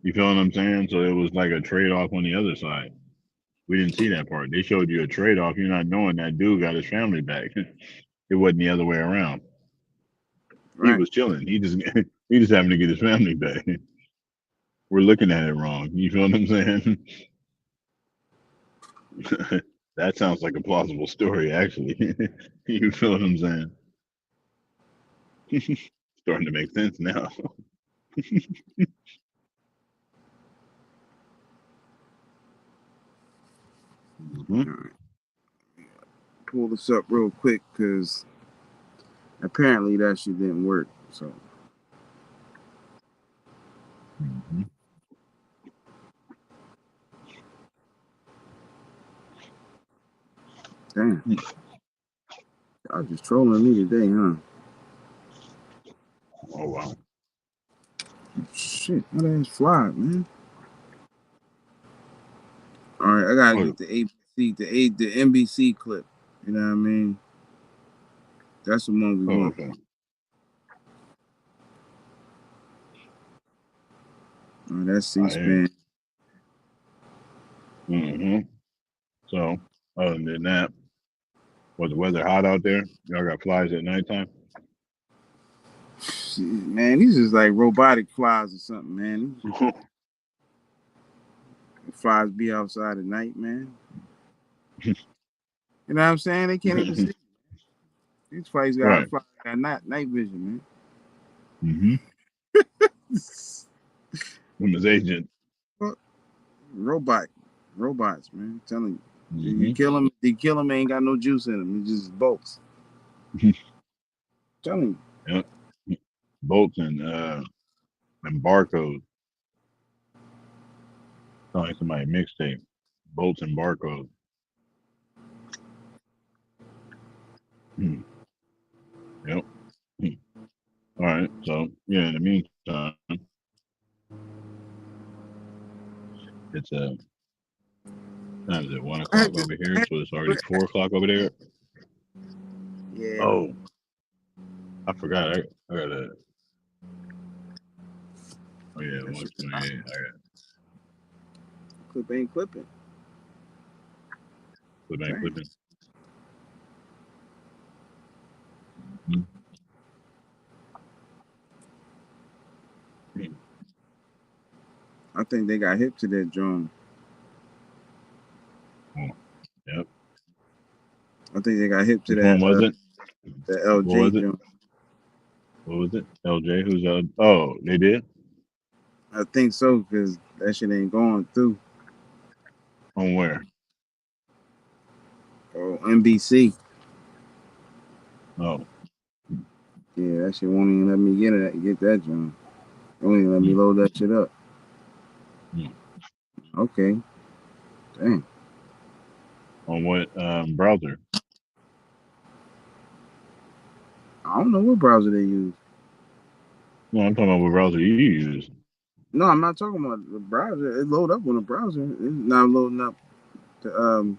You feel what I'm saying? So it was like a trade-off on the other side. We didn't see that part. They showed you a trade-off. You're not knowing that dude got his family back. It wasn't the other way around. Right. He was chilling. He just happened to get his family back. We're looking at it wrong. You feel what I'm saying? That sounds like a plausible story, actually. You feel what I'm saying? Starting to make sense now. Pull this up real quick because apparently that shit didn't work. So. Damn. Y'all just trolling me today, huh? Oh, wow. Shit, how that fly, man? All right, I gotta get the ABC, the NBC clip. You know what I mean? That's the one we want. Okay. All right, that's C-SPAN. So, other than that, was the weather hot out there? Y'all got flies at nighttime? Man, these is like robotic flies or something, man. Flies be outside at night, man. You know what I'm saying? They can't even see. These flies got night vision, man. Women's agent. Robots, man. I'm telling you. You kill them, ain't got no juice in them. It's just bolts. Telling you. Yep. Bolts and barcodes. Sound like somebody mixtape. Bolts and barcodes. Yep. All right. So yeah, in the meantime, it's time is it 1 o'clock over here, so it's already 4 o'clock over there. Yeah. Oh, I forgot. I gotta. Oh yeah, 128. I got. Clip ain't clipping. Clip ain't clipping. I think they got hip to that drone. Yep. I think they got hip to Which that. one was it? The LJ drone. What was it? LJ? Who's oh, they did? I think so, because that shit ain't going through. On where? Oh, NBC. Oh. Yeah, that shit won't even let me get that drone. Won't even let me load that shit up. Okay. Dang. On what browser? I don't know what browser they use. No, I'm talking about what browser you use. No, I'm not talking about the browser. It load up on the browser. It's not loading up the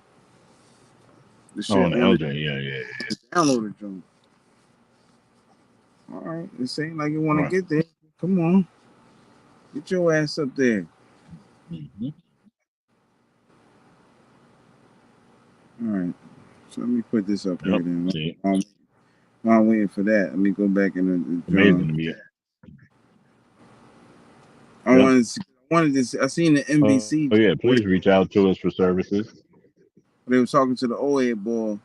shit. Oh, on the LJ, yeah. Download it, John. All right, it ain't like you want to get there. Come on, get your ass up there. Mm-hmm. All right. So let me put this up Yep. here then. See, While I'm waiting for that, let me go back in the amazing to me. I Yep. wanted to see, I seen the NBC. Oh yeah, please reach out to us for services. They was talking to the old head boy,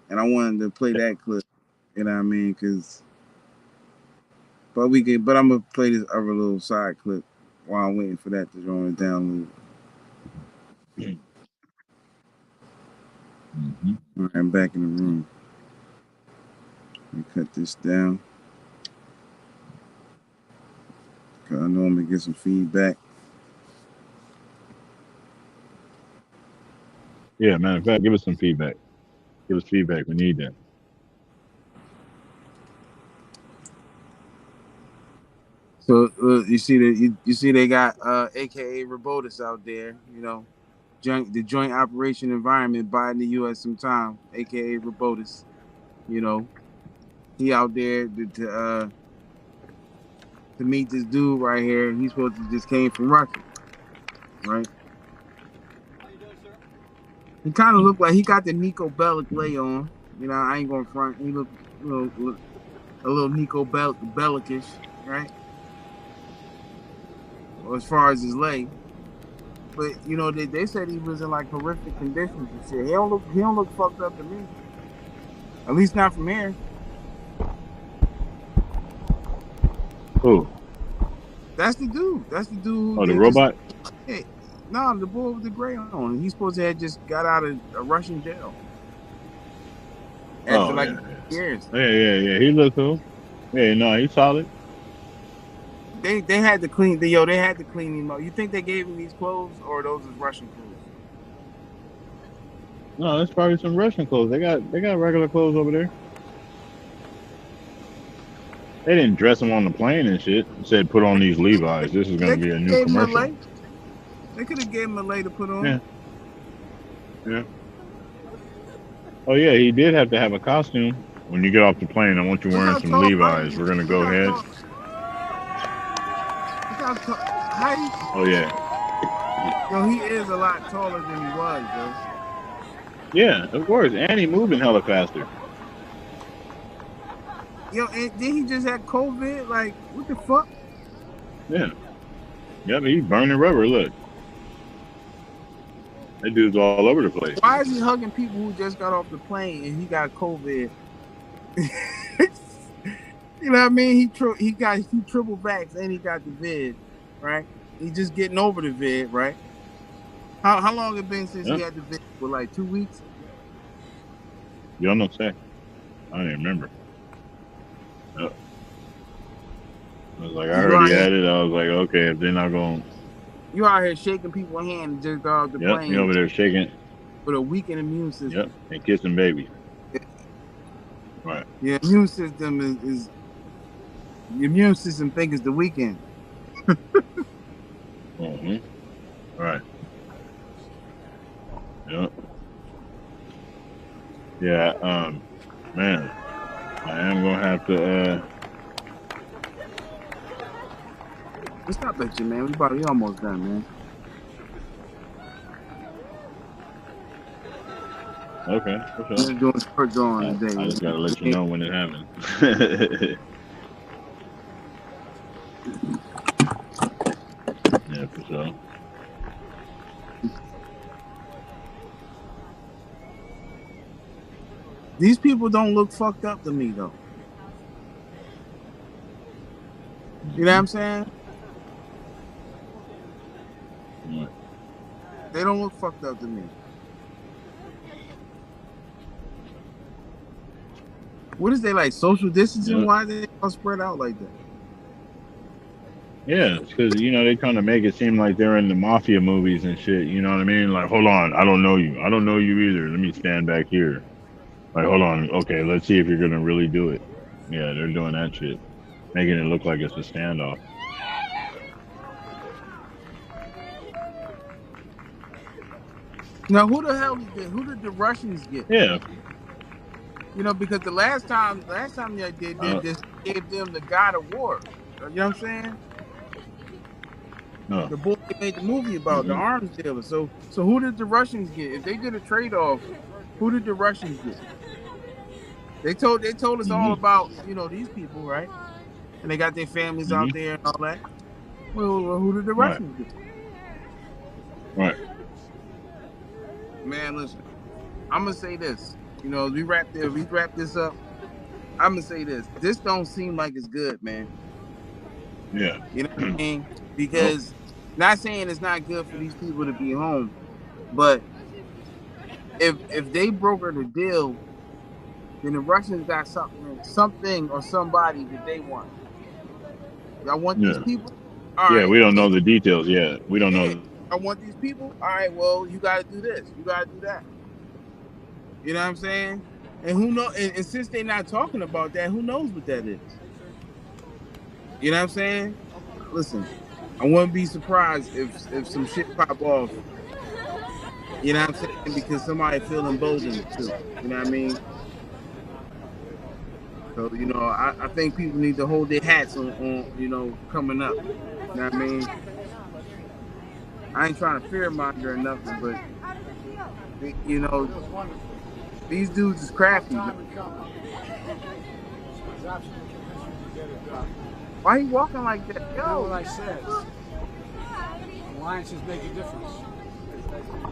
and I wanted to play that clip. You know what I mean? But I'm gonna play this other little side clip while I'm waiting for that to join the download. Mm-hmm. All right, I'm back in the room. Let me cut this down. Cause I know I'm gonna get some feedback. Yeah, matter of fact, give us some feedback. Give us feedback. We need that. So you see that you see they got AKA Robotus out there, you know, the Joint Operation Environment buying the U.S. some time, AKA Robotus, you know, he out there to meet this dude right here. He's supposed to just came from Russia, right? He kind of looked like he got the Nico Bellic lay on, you know. I ain't gonna front. He looked, you know, a little Nico Bellicish, right? Or as far as his leg. But you know, they said he was in like horrific conditions and shit. He don't look fucked up to me. At least not from here. Who? That's the dude. That's the dude. Oh, the robot? Hey, no, the boy with the gray on. He's supposed to have just got out of a Russian jail. After years. Yeah. He looked cool. Yeah, no, he's solid. They had to clean they had to clean him up. You think they gave him these clothes or those is Russian clothes? No, that's probably some Russian clothes. They got regular clothes over there. They didn't dress him on the plane and shit. Said put on these Levi's. This is gonna be a new commercial. They could have gave him a lay to put on. Yeah. Oh yeah, he did have to have a costume. When you get off the plane, I want you wearing some Levi's. We're gonna go ahead. Oh yeah. Yo, he is a lot taller than he was, though. Yeah, of course. And he moving hella faster. Yo, and then he just had COVID. Like, what the fuck? Yeah. Yeah, but he's burning rubber. Look. That dude's all over the place. Why is he hugging people who just got off the plane and he got COVID? You know what I mean? He triple vax and he got the vid, right? He just getting over the vid, right? How long it been since he had the vid? For like 2 weeks? You don't know say. I don't even remember. Yep. I was like, I already had it. I was like, okay, if they're not going. You out here shaking people's hands and just got off the plane. You over there shaking. With a weakened immune system. Yep, and kissing babies. Right. Your immune system is the immune system think it's the weekend. Mm-hmm. Right. Yep. Yeah, man, I am gonna have to Let's stop at you, man. We almost done, man. Okay, for sure. We're doing spurt going today. I just gotta let you know when it happens. Yeah, for sure. These people don't look fucked up to me, though. You know what I'm saying? What? They don't look fucked up to me. What is they like, social distancing? Yeah. Why are they all spread out like that? Yeah, it's because, you know, they're trying to make it seem like they're in the mafia movies and shit. You know what I mean? Like, hold on, I don't know you. I don't know you either. Let me stand back here. Like, hold on. Okay, let's see if you're going to really do it. Yeah, they're doing that shit. Making it look like it's a standoff. Now, who the hell did the Russians get? Yeah. You know, because the last time they did, they just gave them the God of War. You know what I'm saying? The boy they made the movie about, the arms dealer. So who did the Russians get? If they did a trade-off, who did the Russians get? They told us all about, you know, these people, right? And they got their families out there and all that. Well, who did the Russians get? Right. Man, listen. I'm gonna say this. You know, we wrap this up. I'm gonna say this. This don't seem like it's good, man. Yeah. You know what I mean? Because not saying it's not good for these people to be home, but if they brokered a deal, then the Russians got something or somebody that they want. Y'all want these people? All right. We don't know the details yet. We don't know. I want these people. All right, well, you got to do this. You got to do that. You know what I'm saying? And who know? And since they're not talking about that, who knows what that is? You know what I'm saying? Listen, I wouldn't be surprised if some shit pop off. You know what I'm saying? Because somebody feel emboldened too. You know what I mean? So, you know, I think people need to hold their hats on you know, coming up. You know what I mean? I ain't trying to fearmonger or nothing, but, you know, these dudes is crafty. Man. Why are you walking like that? Yo, know what I said. Alliances make a difference.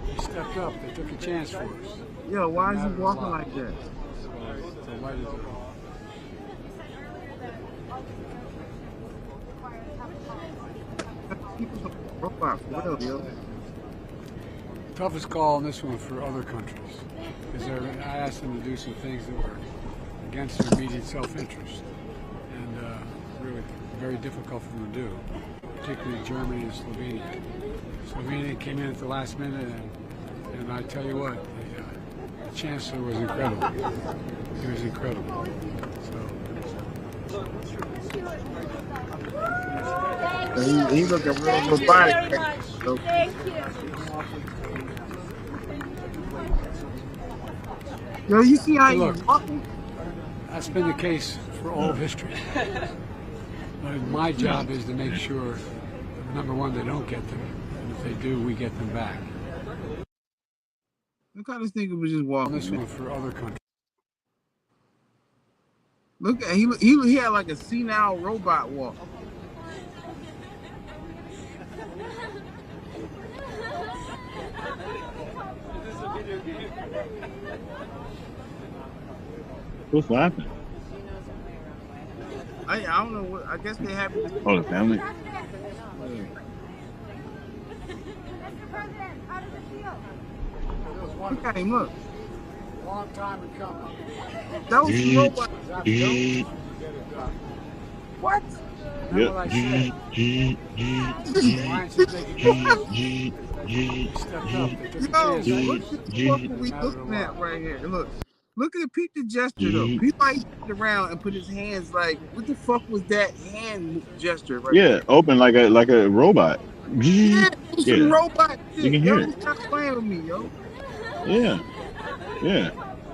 They stepped up. They took a chance for us. Yo, why is he walking like that? Toughest call on this one for other countries. Because I asked them to do some things that were against their immediate self-interest. And really very difficult for them to do, particularly Germany and Slovenia. Slovenia came in at the last minute, and I tell you what, the chancellor was incredible. He was incredible. So he looked a real robotic. Thank you. Yo, you see how he's walking? That's been the case for all of history. My job is to make sure, number one, they don't get them, and if they do, we get them back. Look how this nigga was just walking. This one for other countries. Look at he had like a senile robot walk. Who's laughing? I don't know what. I guess they have. Oh, the family. Look at him, look. Long time in coming. That was the robot. What? Yeah. Yo, look at the fuck we looking at right here. Look at the peep the gesture though. He might turn around and put his hands like, what the fuck was that hand gesture right there? Open like a robot. Yeah, some robot shit. You can hear yo, it. Stop playing with me, yo. Yeah.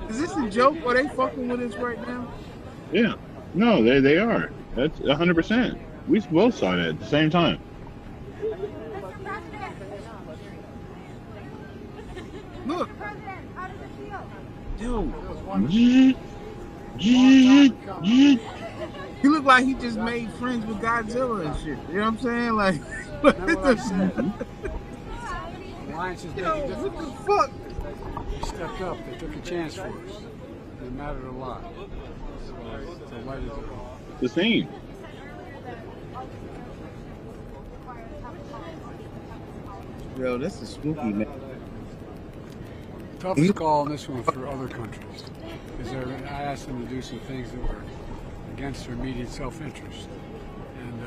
Is this a joke? Are they fucking with us right now? Yeah. No, they are. That's 100%. We both saw that at the same time. Look. Yo. He looked like he just made friends with Godzilla and shit. You know what I'm saying? Like, what the Alliances make Yo, a difference. what the fuck? They stepped up. They took a chance for us. It mattered a lot. So delighted to The same. Yo, this is spooky, man. Toughest call on this one for other countries. Because I asked them to do some things that were against their immediate self-interest. And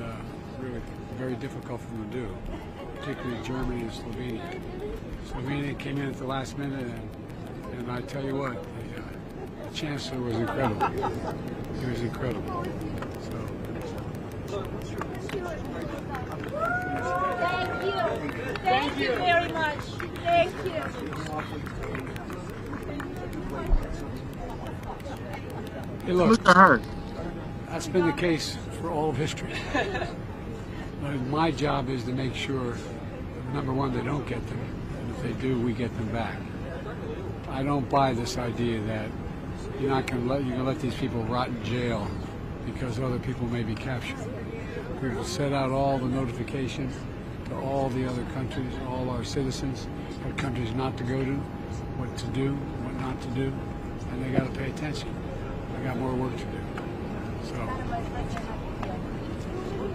really very difficult for them to do, particularly Germany and Slovenia. Slovenia came in at the last minute, and I tell you what, the chancellor was incredible. He was incredible. Thank you very much. Thank you. Hey, look, Look at her. that's been the case for all of history. But my job is to make sure, number one, they don't get them, and if they do, we get them back. I don't buy this idea that you're gonna let these people rot in jail because other people may be captured. We will set out all the notifications to all the other countries, all our citizens, what countries not to go to, what to do, what not to do, and they got to pay attention. They got more work to do. So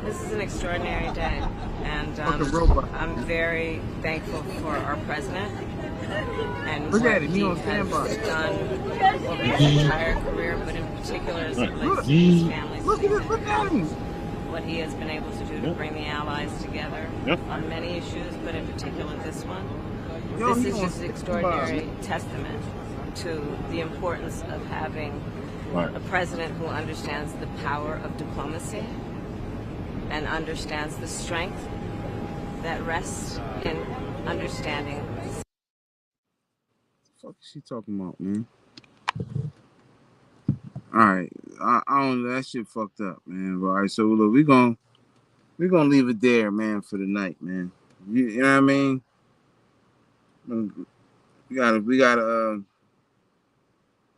this is an extraordinary day, and I'm very thankful for our president and what he has done over his entire career, but in particular as it relates to his family. What he has been able to do to bring the allies together on many issues, but in particular this one. This is just an extraordinary testament to the importance of having a president who understands the power of diplomacy and understands the strength that rests in understanding. What the fuck is she talking about, man? Alright, I don't know, that shit fucked up, man. Alright, so look, we're gonna leave it there, man, for the night, man. You know what I mean? We gotta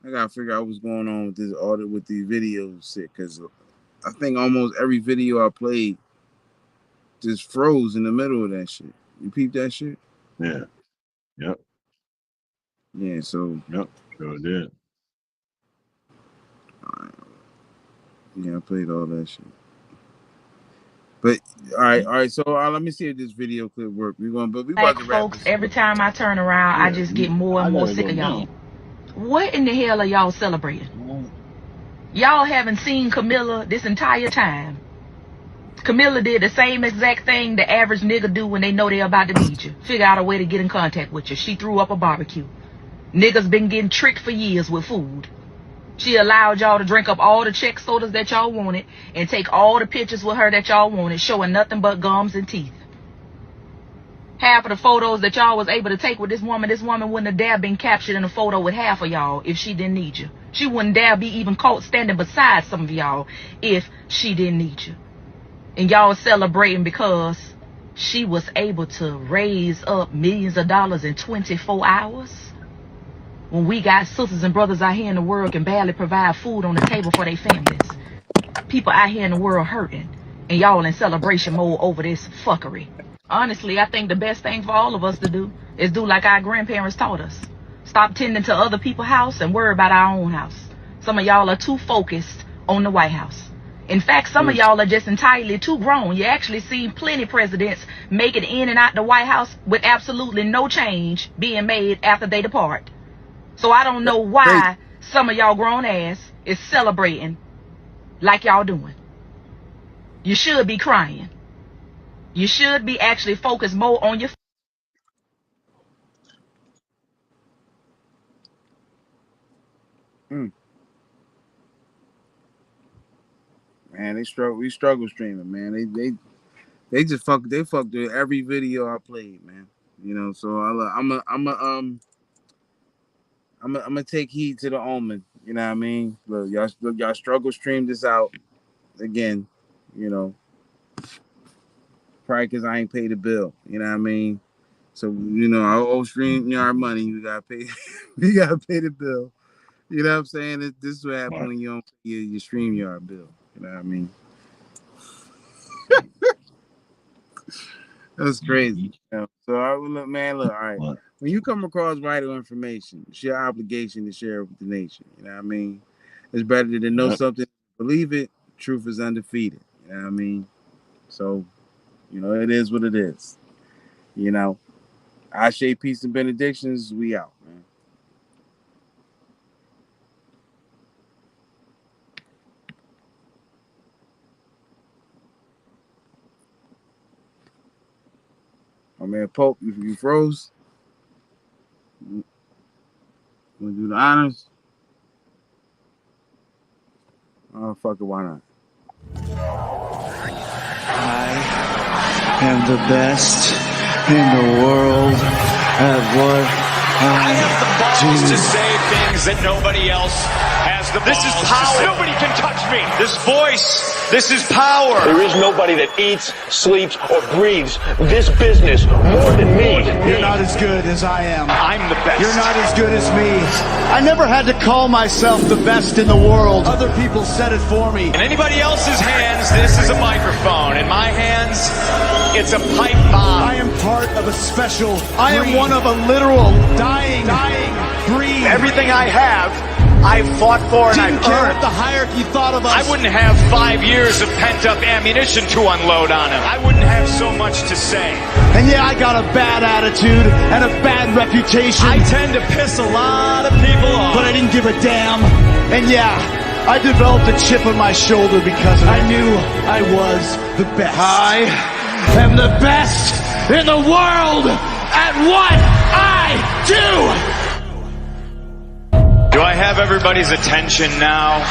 I gotta figure out what's going on with this audit with these videos shit, because I think almost every video I played just froze in the middle of that shit. You peep that shit? Yeah. Yep. Yeah, so yep, sure did. Yeah, I played all that shit. But all right. So let me see if this video clip works. We about to wrap folks, every time I turn around, I just get more and more sick of y'all. What in the hell are y'all celebrating? Y'all haven't seen Camilla this entire time. Camilla did the same exact thing the average nigga do when they know they're about to beat you. Figure out a way to get in contact with you. She threw up a barbecue. Niggas been getting tricked for years with food. She allowed y'all to drink up all the Czech sodas that y'all wanted and take all the pictures with her that y'all wanted, showing nothing but gums and teeth. Half of the photos that y'all was able to take with this woman wouldn't have dare been captured in a photo with half of y'all if she didn't need you. She wouldn't dare be even caught standing beside some of y'all if she didn't need you. And y'all celebrating because she was able to raise up millions of dollars in 24 hours? When we got sisters and brothers out here in the world can barely provide food on the table for their families. People out here in the world hurting. And y'all in celebration mode over this fuckery. Honestly, I think the best thing for all of us to do is do like our grandparents taught us. Stop tending to other people's house and worry about our own house. Some of y'all are too focused on the White House. In fact, some of y'all are just entirely too grown. You actually seen plenty presidents make it in and out the White House with absolutely no change being made after they depart. So I don't know why some of y'all grown ass is celebrating like y'all doing. You should be crying. You should be actually focused more on your Man, we struggle streaming, man. They just fucked with every video I played, man. You know, so I'm gonna take heed to the omen. You know what I mean? Look, y'all struggle stream this out again. You know, probably because I ain't paid the bill. You know what I mean? So you know, I owe StreamYard money. We gotta pay. We gotta pay the bill. You know what I'm saying? This is what happens when you don't pay your StreamYard bill. You know what I mean? That's crazy. You know? So look, all right. When you come across vital information, it's your obligation to share it with the nation. You know what I mean? It's better to know something, believe it. Truth is undefeated. You know what I mean? So, you know, it is what it is. You know, Ashe, peace and benedictions. We out, man. Oh man, Pope, you froze. Want to do the honors? Oh, fuck it, why not? I am the best in the world at what I have the balls to say things that nobody else has the balls. This is power. Nobody can touch me. This voice, this is power. There is nobody that eats, sleeps, or breathes this business more than me. You're not as good as I am. I'm the best. You're not as good as me. I never had to call myself the best in the world. Other people said it for me. In anybody else's hands, this is a microphone. In my hands, it's a pipe bomb. I am part of a special breed. I am one of a literal dying breed. Everything I have, I've fought for and I've Didn't care earned. what the hierarchy thought of us. I wouldn't have 5 years of pent-up ammunition to unload on him. I wouldn't have so much to say. And yeah, I got a bad attitude and a bad reputation. I tend to piss a lot of people off. But I didn't give a damn. And yeah, I developed a chip on my shoulder because I knew I was the best. I am the best in the world at what I do. Do I have everybody's attention now?